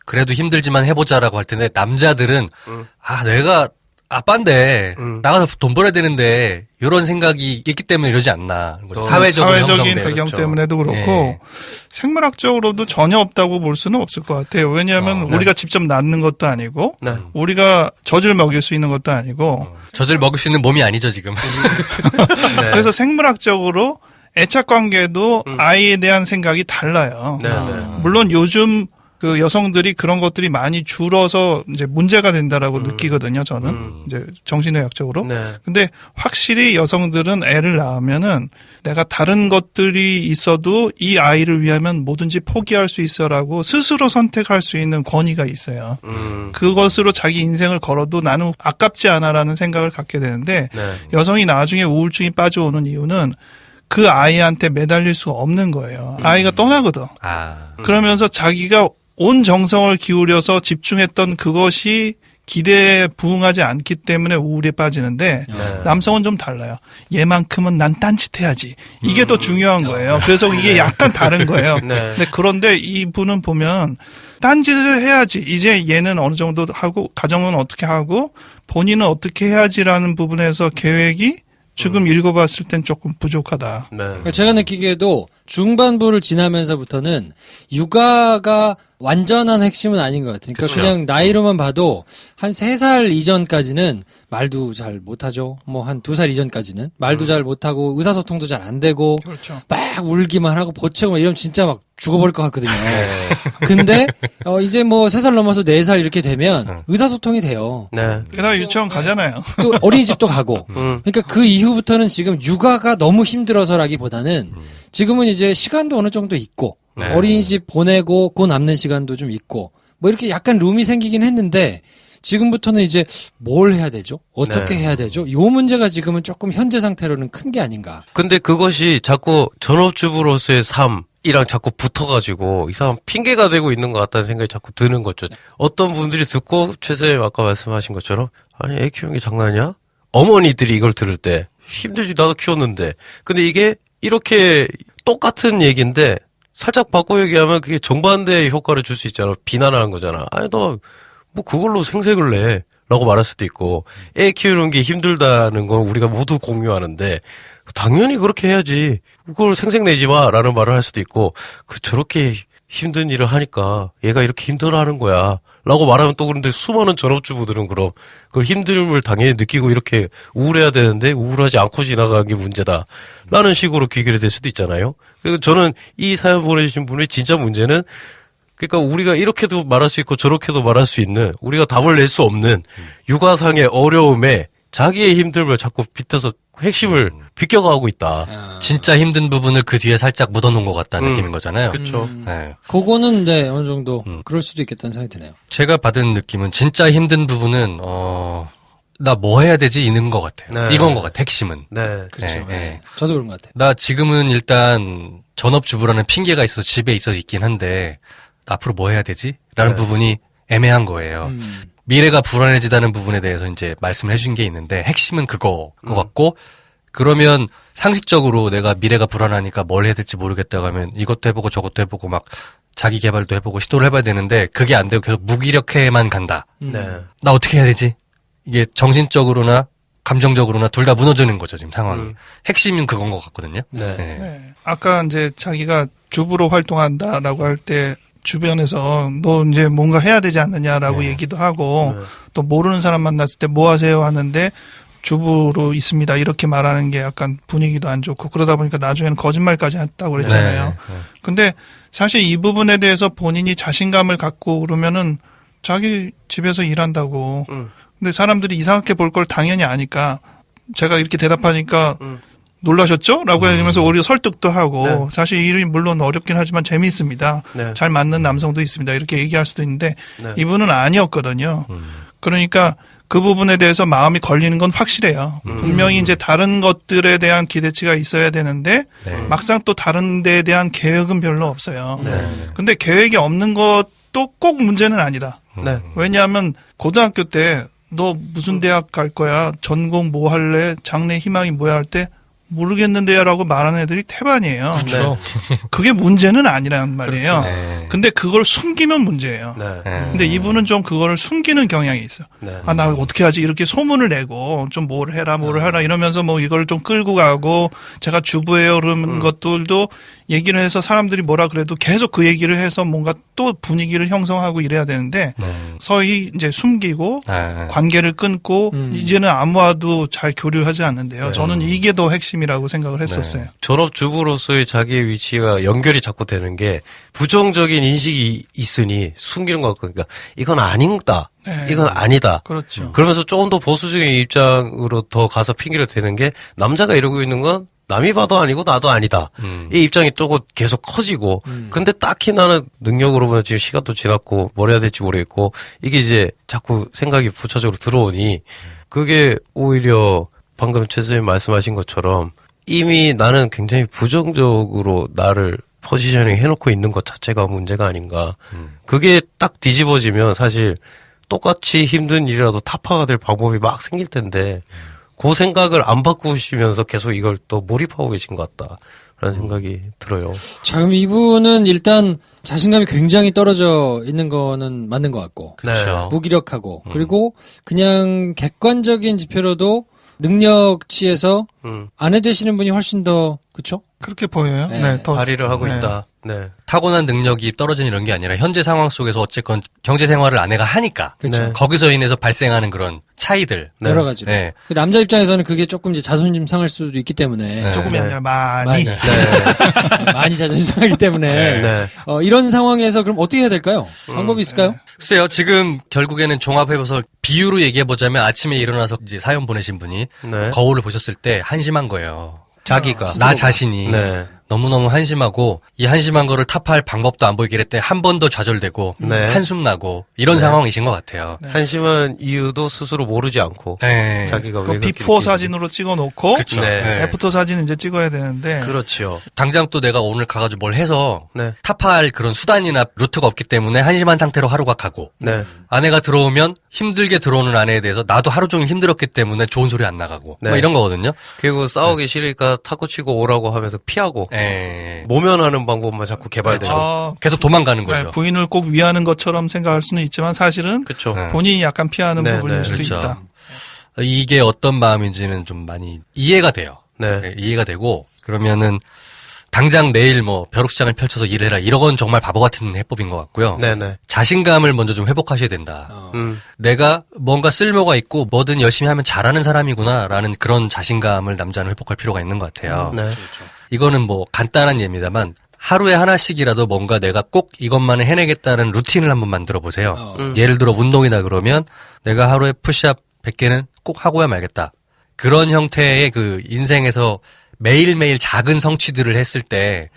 그래도 힘들지만 해보자라고 할 텐데 남자들은 아 내가 아빠인데 나가서 돈 벌어야 되는데 이런 생각이 있기 때문에 이러지 않나. 사회적으로 사회적인 형성된. 배경 그렇죠. 때문에도 그렇고 예. 생물학적으로도 전혀 없다고 볼 수는 없을 것 같아요. 왜냐하면 네. 우리가 직접 낳는 것도 아니고 네. 우리가 젖을 먹일 수 있는 것도 아니고 젖을 먹을 수 있는 몸이 아니죠 지금. 네. 그래서 생물학적으로 애착 관계도 아이에 대한 생각이 달라요. 네, 네. 물론 요즘 그 여성들이 그런 것들이 많이 줄어서 이제 문제가 된다라고 느끼거든요. 저는 이제 정신의학적으로. 네. 근데 확실히 여성들은 애를 낳으면은 내가 다른 것들이 있어도 이 아이를 위하면 뭐든지 포기할 수 있어라고 스스로 선택할 수 있는 권위가 있어요. 그것으로 자기 인생을 걸어도 나는 아깝지 않아라는 생각을 갖게 되는데 네. 여성이 나중에 우울증이 빠져오는 이유는 그 아이한테 매달릴 수가 없는 거예요. 아이가 떠나거든. 아. 그러면서 자기가 온 정성을 기울여서 집중했던 그것이 기대에 부응하지 않기 때문에 우울에 빠지는데 네. 남성은 좀 달라요. 얘만큼은 난 딴짓해야지. 이게 더 중요한 거예요. 그래서 이게 약간 다른 거예요. 네. 근데 그런데 이분은 보면 딴짓을 해야지. 이제 얘는 어느 정도 하고 가정은 어떻게 하고 본인은 어떻게 해야지라는 부분에서 계획이 지금 읽어봤을 땐 조금 부족하다. 네. 그러니까 제가 느끼기에도 중반부를 지나면서부터는 육아가 완전한 핵심은 아닌 것 같아요. 그러니까 그냥 나이로만 봐도 한 3살 이전까지는 말도 잘 못하죠. 뭐 한 2살 이전까지는 말도 잘 못하고 의사소통도 잘 안 되고 그렇죠. 막 울기만 하고 보채고 막 이러면 진짜 막 죽어버릴 것 같거든요. 근데 이제 뭐 3살 넘어서 4살 이렇게 되면 의사소통이 돼요. 네. 게다가 유치원 가잖아요. 또 어린이집도 가고. 그러니까 그 이후부터는 지금 육아가 너무 힘들어서라기보다는 지금은 이제 시간도 어느 정도 있고 네. 어린이집 보내고 그 남는 시간도 좀 있고 뭐 이렇게 약간 룸이 생기긴 했는데 지금부터는 이제 뭘 해야 되죠? 어떻게 네. 해야 되죠? 요 문제가 지금은 조금 현재 상태로는 큰 게 아닌가. 근데 그것이 자꾸 전업주부로서의 삶이랑 자꾸 붙어가지고 이 사람 핑계가 되고 있는 것 같다는 생각이 자꾸 드는 거죠. 어떤 분들이 듣고 최선생님 아까 말씀하신 것처럼 아니 애 키우는 게 장난이야? 어머니들이 이걸 들을 때 힘들지 나도 키웠는데 근데 이게 이렇게 똑같은 얘기인데 살짝 바꿔 얘기하면 그게 정반대의 효과를 줄 수 있잖아. 비난하는 거잖아. 아니 너 뭐 그걸로 생색을 내 라고 말할 수도 있고 애 키우는 게 힘들다는 건 우리가 모두 공유하는데 당연히 그렇게 해야지 그걸 생색내지 마 라는 말을 할 수도 있고 저렇게 힘든 일을 하니까 얘가 이렇게 힘들어하는 거야 라고 말하면 또 그런데 수많은 전업주부들은 그럼 그걸 힘듦을 당연히 느끼고 이렇게 우울해야 되는데 우울하지 않고 지나가는 게 문제다 라는 식으로 귀결이 될 수도 있잖아요. 그래서 저는 이 사연 보내주신 분의 진짜 문제는 그러니까 우리가 이렇게도 말할 수 있고 저렇게도 말할 수 있는 우리가 답을 낼 수 없는 육아상의 어려움에 자기의 힘듦을 자꾸 빗대서 핵심을 비껴가고 있다. 진짜 힘든 부분을 그 뒤에 살짝 묻어놓은 것 같다는 느낌인 거잖아요. 그렇죠. 네. 그거는 네, 어느 정도 그럴 수도 있겠다는 생각이 드네요. 제가 받은 느낌은 진짜 힘든 부분은 나 뭐 해야 되지 있는 것 같아요. 네. 이건 것 같아. 핵심은. 네. 그렇죠. 네, 네. 네. 저도 그런 것 같아요. 나 지금은 일단 전업주부라는 핑계가 있어서 집에 있어 있긴 한데 앞으로 뭐 해야 되지? 라는 네. 부분이 애매한 거예요. 미래가 불안해지다는 부분에 대해서 이제 말씀을 해준 게 있는데 핵심은 그거 것 같고 그러면 상식적으로 내가 미래가 불안하니까 뭘 해야 될지 모르겠다고 하면 이것도 해보고 저것도 해보고 막 자기 개발도 해보고 시도를 해봐야 되는데 그게 안 되고 계속 무기력해만 간다. 네. 나 어떻게 해야 되지? 이게 정신적으로나 감정적으로나 둘 다 무너지는 거죠, 지금 상황이. 핵심은 그건 것 같거든요. 네. 네. 아까 이제 자기가 주부로 활동한다라고 할 때 주변에서 너 이제 뭔가 해야 되지 않느냐라고 얘기도 하고 또 모르는 사람 만났을 때 뭐 하세요 하는데 주부로 있습니다 이렇게 말하는 게 약간 분위기도 안 좋고 그러다 보니까 나중에는 거짓말까지 했다고 그랬잖아요. 네. 근데 사실 이 부분에 대해서 본인이 자신감을 갖고 그러면은 자기 집에서 일한다고. 근데 사람들이 이상하게 볼 걸 당연히 아니까 제가 이렇게 대답하니까 놀라셨죠? 라고 하면서 오히려 설득도 하고 네. 사실 이 일이 물론 어렵긴 하지만 재미있습니다. 네. 잘 맞는 남성도 있습니다. 이렇게 얘기할 수도 있는데 네. 이분은 아니었거든요. 그러니까 그 부분에 대해서 마음이 걸리는 건 확실해요. 분명히 이제 다른 것들에 대한 기대치가 있어야 되는데 네. 막상 또 다른 데에 대한 계획은 별로 없어요. 네. 근데 계획이 없는 것도 꼭 문제는 아니다. 네. 왜냐하면 고등학교 때 너 무슨 대학 갈 거야? 전공 뭐 할래? 장래 희망이 뭐야 할 때 모르겠는데요 라고 말하는 애들이 태반이에요. 그렇죠. 그게 문제는 아니란 말이에요. 네. 근데 그걸 숨기면 문제예요. 네. 근데 이분은 좀 그거를 숨기는 경향이 있어. 네. 아, 나 어떻게 하지? 이렇게 소문을 내고 좀 뭐를 해라 이러면서 뭐 이걸 좀 끌고 가고 제가 주부예요 그런 것들도 얘기를 해서 사람들이 뭐라 그래도 계속 그 얘기를 해서 뭔가 또 분위기를 형성하고 이래야 되는데 서히 이제 숨기고 네. 관계를 끊고 이제는 아무와도 잘 교류하지 않는데요. 저는 이게 더 핵심이라고 생각을 했었어요. 전업주부로서의 자기의 위치가 연결이 자꾸 되는 게 부정적인 인식이 있으니 숨기는 것 같고, 그러니까 이건 아닌다. 네. 이건 아니다. 그렇죠. 그러면서 조금 더 보수적인 입장으로 더 가서 핑계를 대는 게 남자가 이러고 있는 건 남이 봐도 아니고 나도 아니다. 이 입장이 또 계속 커지고 근데 딱히 나는 능력으로 보면 지금 시간도 지났고 뭘 해야 될지 모르겠고 이게 이제 자꾸 생각이 부차적으로 들어오니 그게 오히려 방금 최 선생님 말씀하신 것처럼 이미 나는 굉장히 부정적으로 나를 포지셔닝 해놓고 있는 것 자체가 문제가 아닌가. 그게 딱 뒤집어지면 사실 똑같이 힘든 일이라도 타파가 될 방법이 막 생길 텐데 그 생각을 안 바꾸시면서 계속 이걸 또 몰입하고 계신 것 같다라는 생각이 들어요. 자, 그럼 이분은 일단 자신감이 굉장히 떨어져 있는 거는 맞는 것 같고. 그렇죠. 무기력하고. 그리고 그냥 객관적인 지표로도 능력치에서 아내 되시는 분이 훨씬 더, 그쵸? 그렇게 보여요. 네. 네, 더 발휘를 하고 네. 있다. 네. 타고난 능력이 떨어지는 이런 게 아니라 현재 상황 속에서 어쨌건 경제 생활을 아내가 하니까 그쵸. 네. 거기서 인해서 발생하는 그런 차이들. 여러 가지로. 네. 그 남자 입장에서는 그게 조금 이제 자존심 상할 수도 있기 때문에. 네. 조금이 네. 아니라 많이. 많이. 많이 자존심 상하기 때문에. 네. 이런 상황에서 그럼 어떻게 해야 될까요? 방법이 있을까요? 글쎄요, 지금 결국에는 종합해봐서 비유로 얘기해보자면 아침에 일어나서 이제 사연 보내신 분이 네. 거울을 보셨을 때 한심한 거예요. 자기가. 나 자신이. 네. 너무너무 한심하고 이 한심한 거를 타파할 방법도 안 보이길 했더니 한 번 더 좌절되고 네. 한숨 나고 이런 상황이신 것 같아요. 한심한 이유도 스스로 모르지 않고 네. 자기가 왜 그 그렇게 비포 느끼는지. 사진으로 찍어놓고 그쵸. 네. 네. 애프터 사진 이제 찍어야 되는데 그렇죠. 당장 또 내가 오늘 가가지고 뭘 해서 네. 타파할 그런 수단이나 루트가 없기 때문에 한심한 상태로 하루가 가고 네. 아내가 들어오면 힘들게 들어오는 아내에 대해서 나도 하루 종일 힘들었기 때문에 좋은 소리 안 나가고 네. 뭐 이런 거거든요. 그리고 싸우기 싫으니까 타코 치고 오라고 하면서 피하고 예. 모면하는 방법만 자꾸 개발되고. 아, 계속 도망가는 네, 거죠. 부인을 꼭 위하는 것처럼 생각할 수는 있지만 사실은 그렇죠. 네. 본인이 약간 피하는 네, 부분일 네, 수도 그렇죠. 있다. 이게 어떤 마음인지는 좀 많이 이해가 돼요. 네. 예, 이해가 되고 그러면은 당장 내일 뭐 벼룩시장을 펼쳐서 일해라 이런 건 정말 바보 같은 해법인 것 같고요. 네네. 자신감을 먼저 좀 회복하셔야 된다. 내가 뭔가 쓸모가 있고 뭐든 열심히 하면 잘하는 사람이구나라는 그런 자신감을 남자는 회복할 필요가 있는 것 같아요. 네. 이거는 뭐 간단한 예입니다만 하루에 하나씩이라도 뭔가 내가 꼭 이것만을 해내겠다는 루틴을 한번 만들어 보세요. 예를 들어 운동이다 그러면 내가 하루에 푸시업 100개는 꼭 하고야 말겠다. 그런 형태의 그 인생에서 매일매일 작은 성취들을 했을 때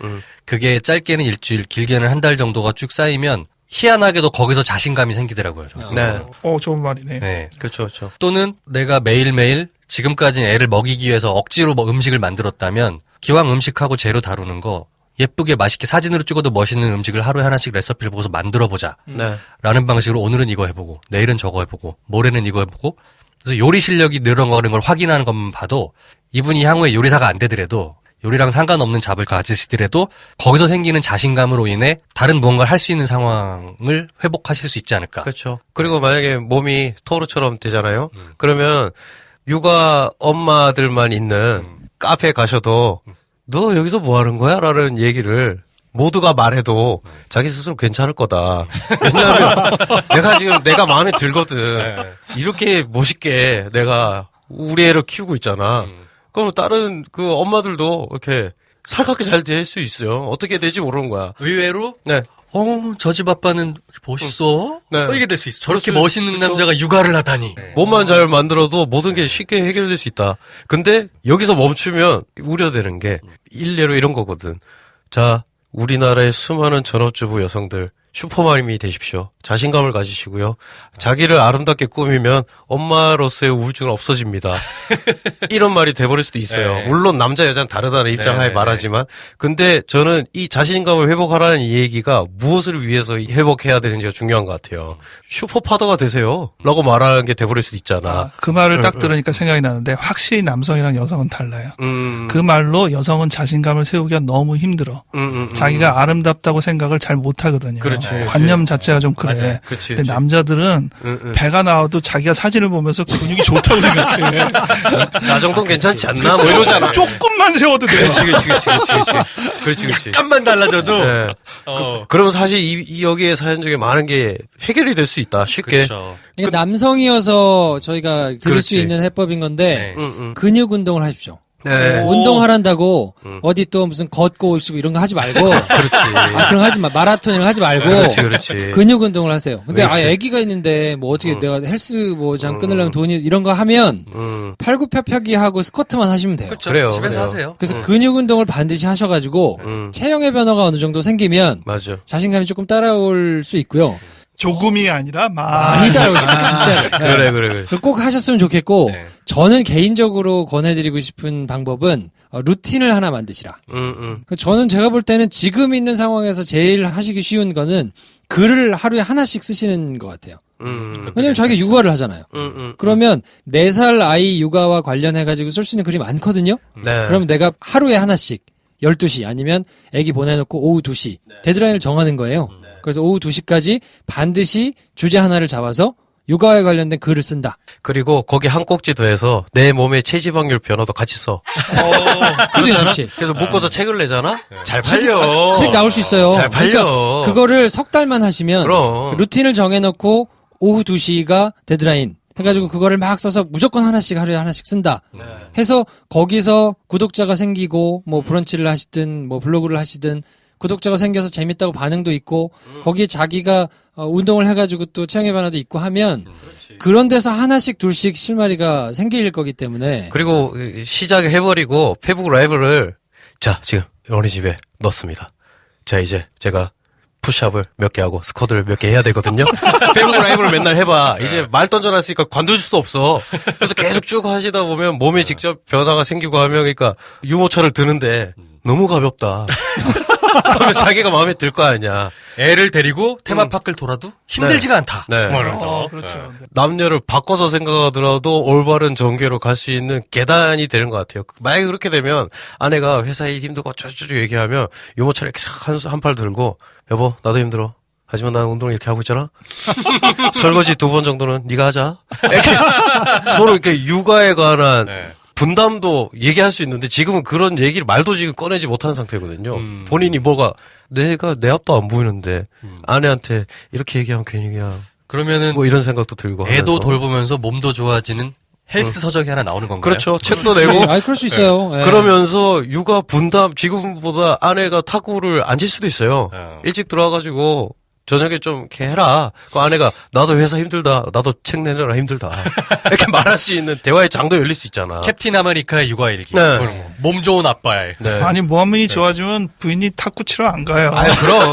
그게 짧게는 일주일, 길게는 한 달 정도가 쭉 쌓이면 희한하게도 거기서 자신감이 생기더라고요. 저는. 네. 좋은 말이네. 네. 그렇죠, 그렇죠. 또는 내가 매일매일 지금까지 애를 먹이기 위해서 억지로 뭐 음식을 만들었다면 기왕 음식하고 재료 다루는 거 예쁘게 맛있게 사진으로 찍어도 멋있는 음식을 하루에 하나씩 레시피를 보고서 만들어보자 네. 라는 방식으로 오늘은 이거 해보고 내일은 저거 해보고 모레는 이거 해보고 그래서 요리 실력이 늘어가는 걸 확인하는 것만 봐도 이분이 향후에 요리사가 안 되더라도 요리랑 상관없는 잡을 가지시더라도 거기서 생기는 자신감으로 인해 다른 무언가를 할 수 있는 상황을 회복하실 수 있지 않을까. 그렇죠. 그리고 만약에 몸이 토르처럼 되잖아요. 그러면 육아 엄마들만 있는 카페에 가셔도 너 여기서 뭐 하는 거야? 라는 얘기를 모두가 말해도 자기 스스로 괜찮을 거다. 왜냐하면 내가 지금 내가 마음에 들거든. 이렇게 멋있게 내가 우리 애를 키우고 있잖아. 그럼 다른 그 엄마들도 이렇게 살갑게 잘 될 수 있어요. 어떻게 될지 모르는 거야. 의외로 네. 저 집 아빠는 멋있어. 네. 이게 될 수 있어. 저렇게 그렇죠. 멋있는 그렇죠. 남자가 육아를 하다니. 몸만 잘 만들어도 모든 게 쉽게 해결될 수 있다. 근데 여기서 멈추면 우려되는 게 일례로 이런 거거든. 자, 우리나라의 수많은 전업주부 여성들 슈퍼맘이 되십시오. 자신감을 가지시고요. 자기를 아름답게 꾸미면 엄마로서의 우울증은 없어집니다. 이런 말이 돼버릴 수도 있어요. 네. 물론 남자 여자는 다르다는 입장하에 네. 말하지만 근데 저는 이 자신감을 회복하라는 이 얘기가 무엇을 위해서 회복해야 되는지가 중요한 것 같아요. 슈퍼파더가 되세요. 라고 말하는 게 돼버릴 수도 있잖아. 그 말을 딱 들으니까 생각이 나는데 확실히 남성이랑 여성은 달라요. 그 말로 여성은 자신감을 세우기가 너무 힘들어. 자기가 아름답다고 생각을 잘 못하거든요. 그렇지. 관념 자체가 좀 그래. 맞아요. 그치, 근데 남자들은 배가 나와도 자기가 사진을 보면서 근육이 좋다고 생각해. 나 정도는 괜찮지 않나? 뭐 이러잖아. 조금만 세워도 돼. 그렇지. 약간만 달라져도. 네. 그러면 사실 이 여기에 사연 중에 많은 게 해결이 될 수 있다. 쉽게. 그렇죠. 그러니까 남성이어서 저희가 들을 그렇지. 수 있는 해법인 건데 네. 근육 운동을 하십시오. 네. 운동하란다고 어디 또 무슨 걷고 오시고 이런 거 하지 말고 그렇지. 그런 거 하지 마. 마라톤 이런 거 하지 말고 그렇지. 근육 운동을 하세요. 근데 그렇지. 애기가 있는데 뭐 어떻게 내가 헬스 뭐 장 끊으려면 돈이 이런 거 하면 팔굽혀펴기 하고 스쿼트만 하시면 돼요. 그렇죠. 그래요, 집에서 그래요. 하세요. 그래서 근육 운동을 반드시 하셔가지고 체형의 변화가 어느 정도 생기면 맞아. 자신감이 조금 따라올 수 있고요. 조금이 아니라 많이. 많이 따라오시죠, 진짜로. 그래. 그걸 꼭 하셨으면 좋겠고, 네. 저는 개인적으로 권해드리고 싶은 방법은 루틴을 하나 만드시라. 저는 제가 볼 때는 지금 있는 상황에서 제일 하시기 쉬운 거는 글을 하루에 하나씩 쓰시는 것 같아요. 왜냐면 자기가 육아를 하잖아요. 그러면 4살 아이 육아와 관련해가지고 쓸 수 있는 글이 많거든요. 네. 그럼 내가 하루에 하나씩 12시 아니면 애기 보내놓고 오후 2시 데드라인을 정하는 거예요. 그래서 오후 2시까지 반드시 주제 하나를 잡아서 육아에 관련된 글을 쓴다. 그리고 거기 한 꼭지 더해서 내 몸의 체지방률 변화도 같이 써. 그것도 좋지. 그래서 묶어서 책을 내잖아? 잘 팔려. 책 나올 수 있어요. 잘 팔려. 그러니까 그거를 석 달만 하시면 그럼. 루틴을 정해놓고 오후 2시가 데드라인 해가지고 그거를 막 써서 무조건 하나씩 하루에 하나씩 쓴다. 해서 거기서 구독자가 생기고 뭐 브런치를 하시든 뭐 블로그를 하시든 구독자가 생겨서 재밌다고 반응도 있고 거기에 자기가 운동을 해가지고 또 체형의 변화도 있고 하면 그런 데서 하나씩 둘씩 실마리가 생길 거기 때문에 그리고 시작해버리고 페북 라이브를 자, 지금 어린이집에 넣습니다. 자, 이제 제가 푸시업을 몇 개 하고 스쿼트를 몇 개 해야 되거든요. 백업 라이브를 맨날 해봐. 이제 말 던져놨으니까 관둘 수도 없어. 그래서 계속 쭉 하시다 보면 몸에 직접 변화가 생기고 하면 그러니까 유모차를 드는데 너무 가볍다. 그러면 자기가 마음에 들 거 아니야. 애를 데리고 테마파크를 돌아도 힘들지가 않다. 네. 그러면서. 그렇죠. 남녀를 바꿔서 생각하더라도 올바른 전개로 갈 수 있는 계단이 되는 것 같아요. 만약에 그렇게 되면 아내가 회사 일 힘들고 쭈쭈쭈 얘기하면 유모차를 이렇게 한 팔 들고 여보 나도 힘들어. 하지만 나는 운동을 이렇게 하고 있잖아. 설거지 2번 정도는 네가 하자. 이렇게 서로 이렇게 육아에 관한 네. 분담도 얘기할 수 있는데 지금은 그런 얘기를 말도 지금 꺼내지 못하는 상태거든요. 본인이 뭐가 내가 내 앞도 안 보이는데 아내한테 이렇게 얘기하면 괜히 그냥 그러면은 뭐 이런 생각도 들고 애도 하면서. 돌보면서 몸도 좋아지는 헬스 서적이 하나 나오는 건가요? 그렇죠. 책도 내고 아, 그럴 수 있어요. 예. 그러면서 육아 분담 지금보다 아내가 탁구를 안 칠 수도 있어요. 일찍 들어와가지고 저녁에 좀 이렇게 해라. 그 아내가 나도 회사 힘들다. 나도 책 내느라 힘들다. 이렇게 말할 수 있는 대화의 장도 열릴 수 있잖아. 캡틴 아메리카의 육아일기. 네. 그런 거. 몸 좋은 아빠의. 네. 아니 몸이 좋아지면 부인이 탁구 치러 안 가요. 아유 그럼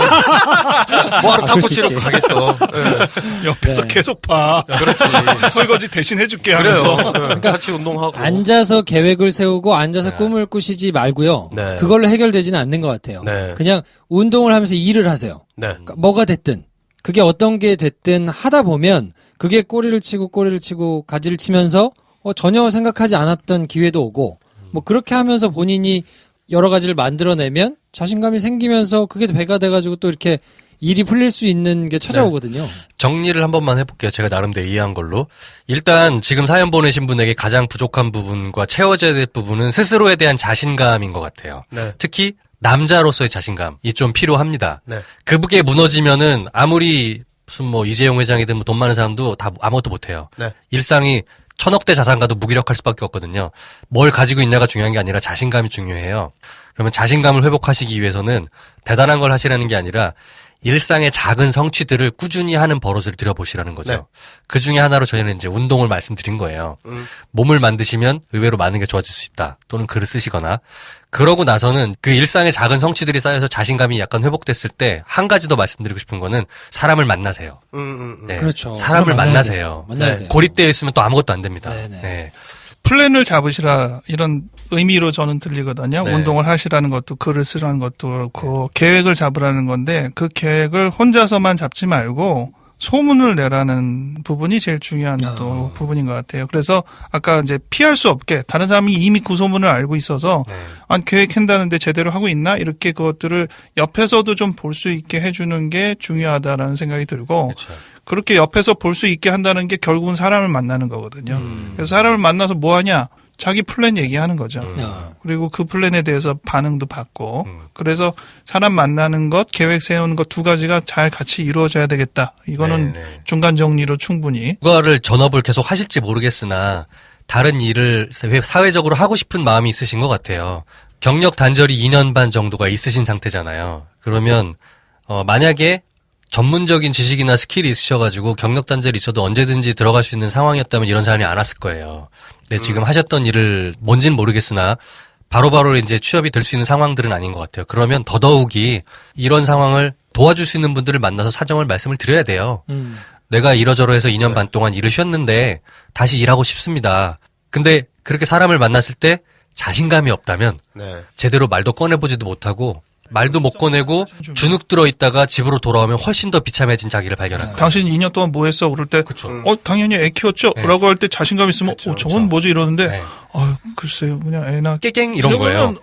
뭐하러 탁구 그럴 수 치러 있지. 가겠어. 네. 옆에서 계속 봐. 그렇지. 설거지 대신 해줄게 그래요. 하면서. 네. 같이 운동하고. 앉아서 계획을 세우고 앉아서 꿈을 꾸시지 말고요. 네. 그걸로 해결되지는 않는 것 같아요. 네. 그냥 운동을 하면서 일을 하세요. 네. 그러니까 뭐가 됐든 그게 어떤 게 됐든 하다 보면 그게 꼬리를 치고 가지를 치면서 전혀 생각하지 않았던 기회도 오고 뭐 그렇게 하면서 본인이 여러 가지를 만들어내면 자신감이 생기면서 그게 배가 돼가지고 또 이렇게 일이 풀릴 수 있는 게 찾아오거든요. 정리를 한 번만 해볼게요. 제가 나름대로 이해한 걸로. 일단 지금 사연 보내신 분에게 가장 부족한 부분과 채워져야 될 부분은 스스로에 대한 자신감인 것 같아요. 네. 특히 남자로서의 자신감이 좀 필요합니다. 네. 그게 무너지면은 아무리 무슨 뭐 이재용 회장이든 뭐 돈 많은 사람도 다 아무것도 못해요. 네. 일상이 천억대 자산가도 무기력할 수밖에 없거든요. 뭘 가지고 있냐가 중요한 게 아니라 자신감이 중요해요. 그러면 자신감을 회복하시기 위해서는 대단한 걸 하시라는 게 아니라 일상의 작은 성취들을 꾸준히 하는 버릇을 들여보시라는 거죠. 네. 그 중에 하나로 저희는 이제 운동을 말씀드린 거예요. 몸을 만드시면 의외로 많은 게 좋아질 수 있다. 또는 글을 쓰시거나. 그러고 나서는 그 일상의 작은 성취들이 쌓여서 자신감이 약간 회복됐을 때 한 가지 더 말씀드리고 싶은 거는 사람을 만나세요. 네. 그렇죠. 사람을 만나야 만나세요. 돼요. 만나야 네. 돼요. 고립되어 있으면 또 아무것도 안 됩니다. 네네. 네. 플랜을 잡으시라 이런 의미로 저는 들리거든요. 네. 운동을 하시라는 것도 글을 쓰라는 것도 그렇고 계획을 잡으라는 건데 그 계획을 혼자서만 잡지 말고 소문을 내라는 부분이 제일 중요한 또 부분인 것 같아요. 그래서 아까 이제 피할 수 없게 다른 사람이 이미 그 소문을 알고 있어서 네. 아니 계획한다는데 제대로 하고 있나 이렇게 그것들을 옆에서도 좀 볼 수 있게 해주는 게 중요하다라는 생각이 들고 그렇죠. 그렇게 옆에서 볼 수 있게 한다는 게 결국은 사람을 만나는 거거든요. 그래서 사람을 만나서 뭐 하냐? 자기 플랜 얘기하는 거죠. 그리고 그 플랜에 대해서 반응도 받고 그래서 사람 만나는 것, 계획 세우는 것 두 가지가 잘 같이 이루어져야 되겠다. 이거는 네. 중간 정리로 충분히. 육아를 전업을 계속 하실지 모르겠으나 다른 일을 사회적으로 하고 싶은 마음이 있으신 것 같아요. 경력 단절이 2년 반 정도가 있으신 상태잖아요. 그러면 만약에 전문적인 지식이나 스킬이 있으셔가지고 경력 단절이 있어도 언제든지 들어갈 수 있는 상황이었다면 이런 사연이 안 왔을 거예요. 근데 지금 하셨던 일을 뭔진 모르겠으나 바로바로 이제 취업이 될 수 있는 상황들은 아닌 것 같아요. 그러면 더더욱이 이런 상황을 도와줄 수 있는 분들을 만나서 사정을 말씀을 드려야 돼요. 내가 이러저러해서 2년 반 동안 일을 쉬었는데 다시 일하고 싶습니다. 근데 그렇게 사람을 만났을 때 자신감이 없다면 네. 제대로 말도 꺼내보지도 못하고 말도 못 꺼내고 주눅 들어 있다가 집으로 돌아오면 훨씬 더 비참해진 자기를 발견할 거예요. 당신 2년 동안 뭐 했어? 그럴 때, 당연히 애 키웠죠? 네. 라고 할 때 자신감 있으면, 저건 뭐지? 이러는데, 네. 글쎄요, 그냥 애나. 깨갱 이런 거예요.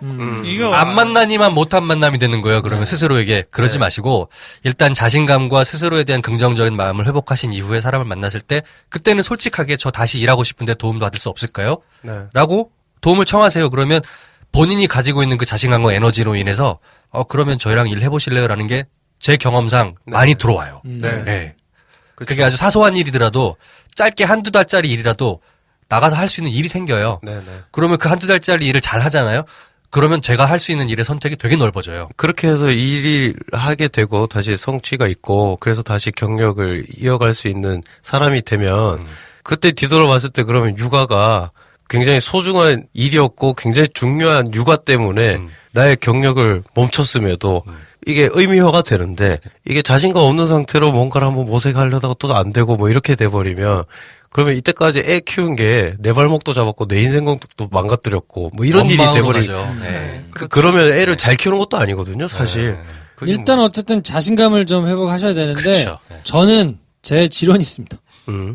이거. 안 만나니만 못한 만남이 되는 거예요. 그러면 스스로에게 그러지 마시고 일단 자신감과 스스로에 대한 긍정적인 마음을 회복하신 이후에 사람을 만났을 때 그때는 솔직하게 저 다시 일하고 싶은데 도움도 받을 수 없을까요? 네. 라고 도움을 청하세요. 그러면 본인이 가지고 있는 그 자신감과 에너지로 인해서 그러면 저희랑 일 해보실래요? 라는 게 제 경험상 많이 들어와요. 네. 네. 그게 아주 사소한 일이더라도 짧게 한두 달짜리 일이라도 나가서 할 수 있는 일이 생겨요. 네. 그러면 그 한두 달짜리 일을 잘 하잖아요. 그러면 제가 할 수 있는 일의 선택이 되게 넓어져요. 그렇게 해서 일을 하게 되고 다시 성취가 있고 그래서 다시 경력을 이어갈 수 있는 사람이 되면 그때 뒤돌아봤을 때 그러면 육아가 굉장히 소중한 일이었고 굉장히 중요한 육아 때문에 나의 경력을 멈췄음에도 이게 의미화가 되는데 이게 자신감 없는 상태로 뭔가를 한번 모색하려다가 또 안 되고 뭐 이렇게 돼버리면 그러면 이때까지 애 키운 게 내 발목도 잡았고 내 인생도 망가뜨렸고 뭐 이런 일이 돼버리죠. 네. 그러면 애를 잘 키우는 것도 아니거든요, 사실. 그게 일단 어쨌든 자신감을 좀 회복하셔야 되는데 그렇죠. 저는 제 지론이 있습니다.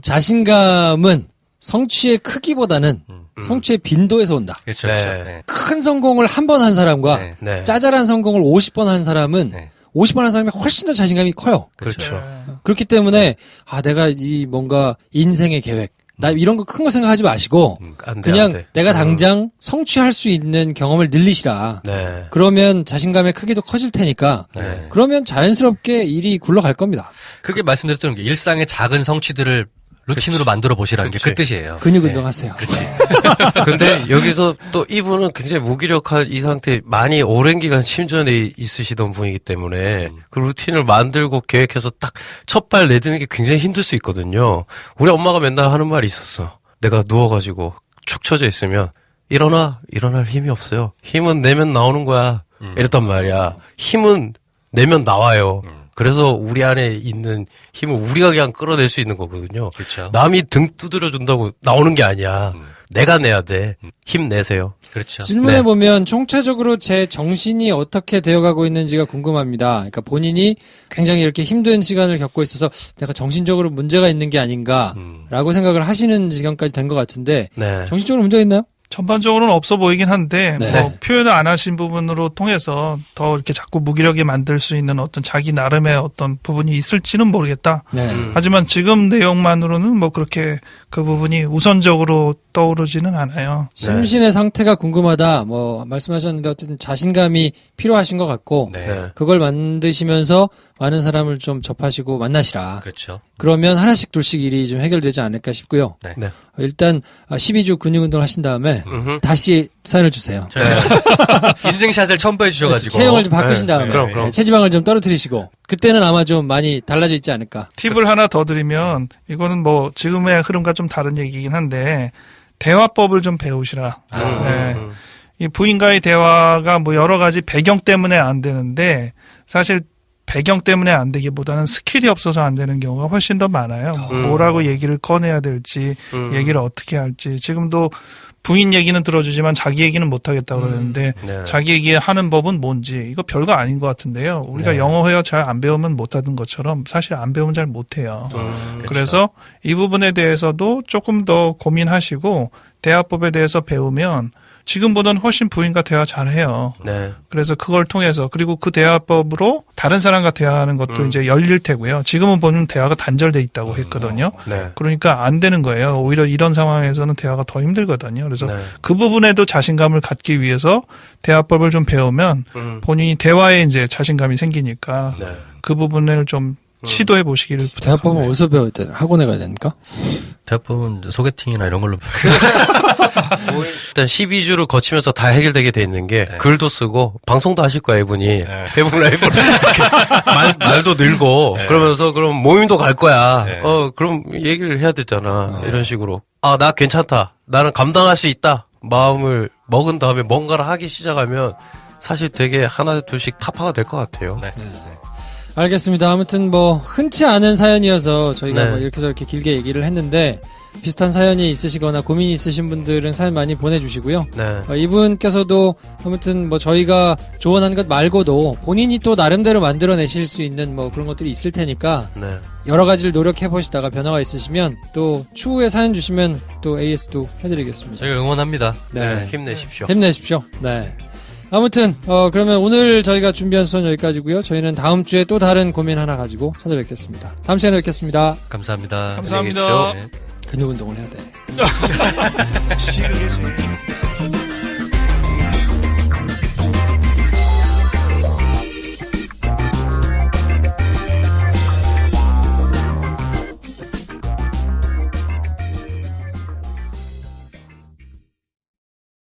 자신감은 성취의 크기보다는 성취의 빈도에서 온다. 그렇죠. 네. 그렇죠. 네. 큰 성공을 한 번 한 사람과 네. 네. 짜잘한 성공을 50번 한 사람은 네. 50번 한 사람이 훨씬 더 자신감이 커요. 그렇죠. 그렇기 때문에 내가 이 뭔가 인생의 계획 나 이런 거 큰 거 생각하지 마시고 안 돼, 그냥 안 돼. 내가 당장 성취할 수 있는 경험을 늘리시라. 네. 그러면 자신감의 크기도 커질 테니까 네. 그러면 자연스럽게 일이 굴러갈 겁니다. 그게 말씀드렸던 게 일상의 작은 성취들을 루틴으로 만들어 보시라는 게 그 그치. 뜻이에요. 근육 운동하세요. 근데 여기서 또 이분은 굉장히 무기력한 이 상태 많이 오랜 기간 침전에 있으시던 분이기 때문에 그 루틴을 만들고 계획해서 딱 첫 발 내딛는 게 굉장히 힘들 수 있거든요. 우리 엄마가 맨날 하는 말이 있었어. 내가 누워가지고 축 처져 있으면 일어날 힘이 없어요. 힘은 내면 나오는 거야. 이랬단 말이야. 힘은 내면 나와요. 그래서 우리 안에 있는 힘을 우리가 그냥 끌어낼 수 있는 거거든요. 그렇죠. 남이 등 두드려 준다고 나오는 게 아니야. 내가 내야 돼. 힘내세요. 그렇죠. 질문해보면 총체적으로 제 정신이 어떻게 되어가고 있는지가 궁금합니다. 그러니까 본인이 굉장히 이렇게 힘든 시간을 겪고 있어서 내가 정신적으로 문제가 있는 게 아닌가라고 생각을 하시는 지경까지 된 것 같은데 네. 정신적으로 문제가 있나요? 전반적으로는 없어 보이긴 한데 네. 뭐 표현을 안 하신 부분으로 통해서 더 이렇게 자꾸 무기력에 만들 수 있는 어떤 자기 나름의 어떤 부분이 있을지는 모르겠다. 네. 하지만 지금 내용만으로는 뭐 그렇게 그 부분이 우선적으로 떠오르지는 않아요. 심신의 상태가 궁금하다. 뭐 말씀하셨는데 어쨌든 자신감이 필요하신 것 같고 네. 네. 그걸 만드시면서 많은 사람을 좀 접하시고 만나시라. 그렇죠. 그러면 하나씩 둘씩 일이 좀 해결되지 않을까 싶고요. 네. 네. 일단 12주 근육 운동을 하신 다음에 다시 사연을 주세요. 인증샷을 첨부해 주셔가지고. 체형을 좀 바꾸신 네, 다음에 그럼. 체지방을 좀 떨어뜨리시고 그때는 아마 좀 많이 달라져 있지 않을까. 팁을 하나 더 드리면 이거는 뭐 지금의 흐름과 좀 다른 얘기긴 한데 대화법을 좀 배우시라. 네. 이 부인과의 대화가 뭐 여러 가지 배경 때문에 안 되는데 사실 배경 때문에 안 되기보다는 스킬이 없어서 안 되는 경우가 훨씬 더 많아요. 뭐라고 얘기를 꺼내야 될지, 얘기를 어떻게 할지. 지금도 부인 얘기는 들어주지만 자기 얘기는 못 하겠다고 그러는데 네. 자기 얘기하는 법은 뭔지 이거 별거 아닌 것 같은데요. 우리가 네. 영어 회화 잘 안 배우면 못하는 것처럼 사실 안 배우면 잘 못해요. 그래서 이 부분에 대해서도 조금 더 고민하시고 대화법에 대해서 배우면 지금보다는 훨씬 부인과 대화 잘해요. 네. 그래서 그걸 통해서 그리고 그 대화법으로 다른 사람과 대화하는 것도 이제 열릴 테고요. 지금은 보면 대화가 단절돼 있다고 했거든요. 네. 그러니까 안 되는 거예요. 오히려 이런 상황에서는 대화가 더 힘들거든요. 그래서 네. 그 부분에도 자신감을 갖기 위해서 대화법을 좀 배우면 본인이 대화에 이제 자신감이 생기니까 네. 그 부분을 좀 시도해 보시기를 대화법은 부탁합니다. 어디서 배워야 돼? 학원에 가야 됩니까? 대부분 소개팅이나 이런 걸로. 일단 12주를 거치면서 다 해결되게 돼 있는 게 글도 쓰고 방송도 하실 거야 이분이 페북 라이브로 말도 늘고 그러면서 그럼 모임도 갈 거야. 네. 그럼 얘기를 해야 되잖아. 이런 식으로 나 괜찮다. 나는 감당할 수 있다. 마음을 먹은 다음에 뭔가를 하기 시작하면 사실 되게 하나 둘씩 타파가 될 것 같아요. 네. 알겠습니다. 아무튼 뭐 흔치 않은 사연이어서 저희가 네. 뭐 이렇게 저렇게 길게 얘기를 했는데 비슷한 사연이 있으시거나 고민이 있으신 분들은 사연 많이 보내주시고요. 네. 이분께서도 아무튼 뭐 저희가 조언한 것 말고도 본인이 또 나름대로 만들어내실 수 있는 뭐 그런 것들이 있을 테니까 네. 여러 가지를 노력해 보시다가 변화가 있으시면 또 추후에 사연 주시면 또 AS도 해드리겠습니다. 저희가 응원합니다. 네. 힘내십시오. 힘내십시오. 네. 아무튼 그러면 오늘 저희가 준비한 수는 여기까지고요. 저희는 다음 주에 또 다른 고민 하나 가지고 찾아뵙겠습니다. 다음 시간에 뵙겠습니다. 감사합니다. 감사합니다. 네. 근육 운동을 해야 돼. 시르게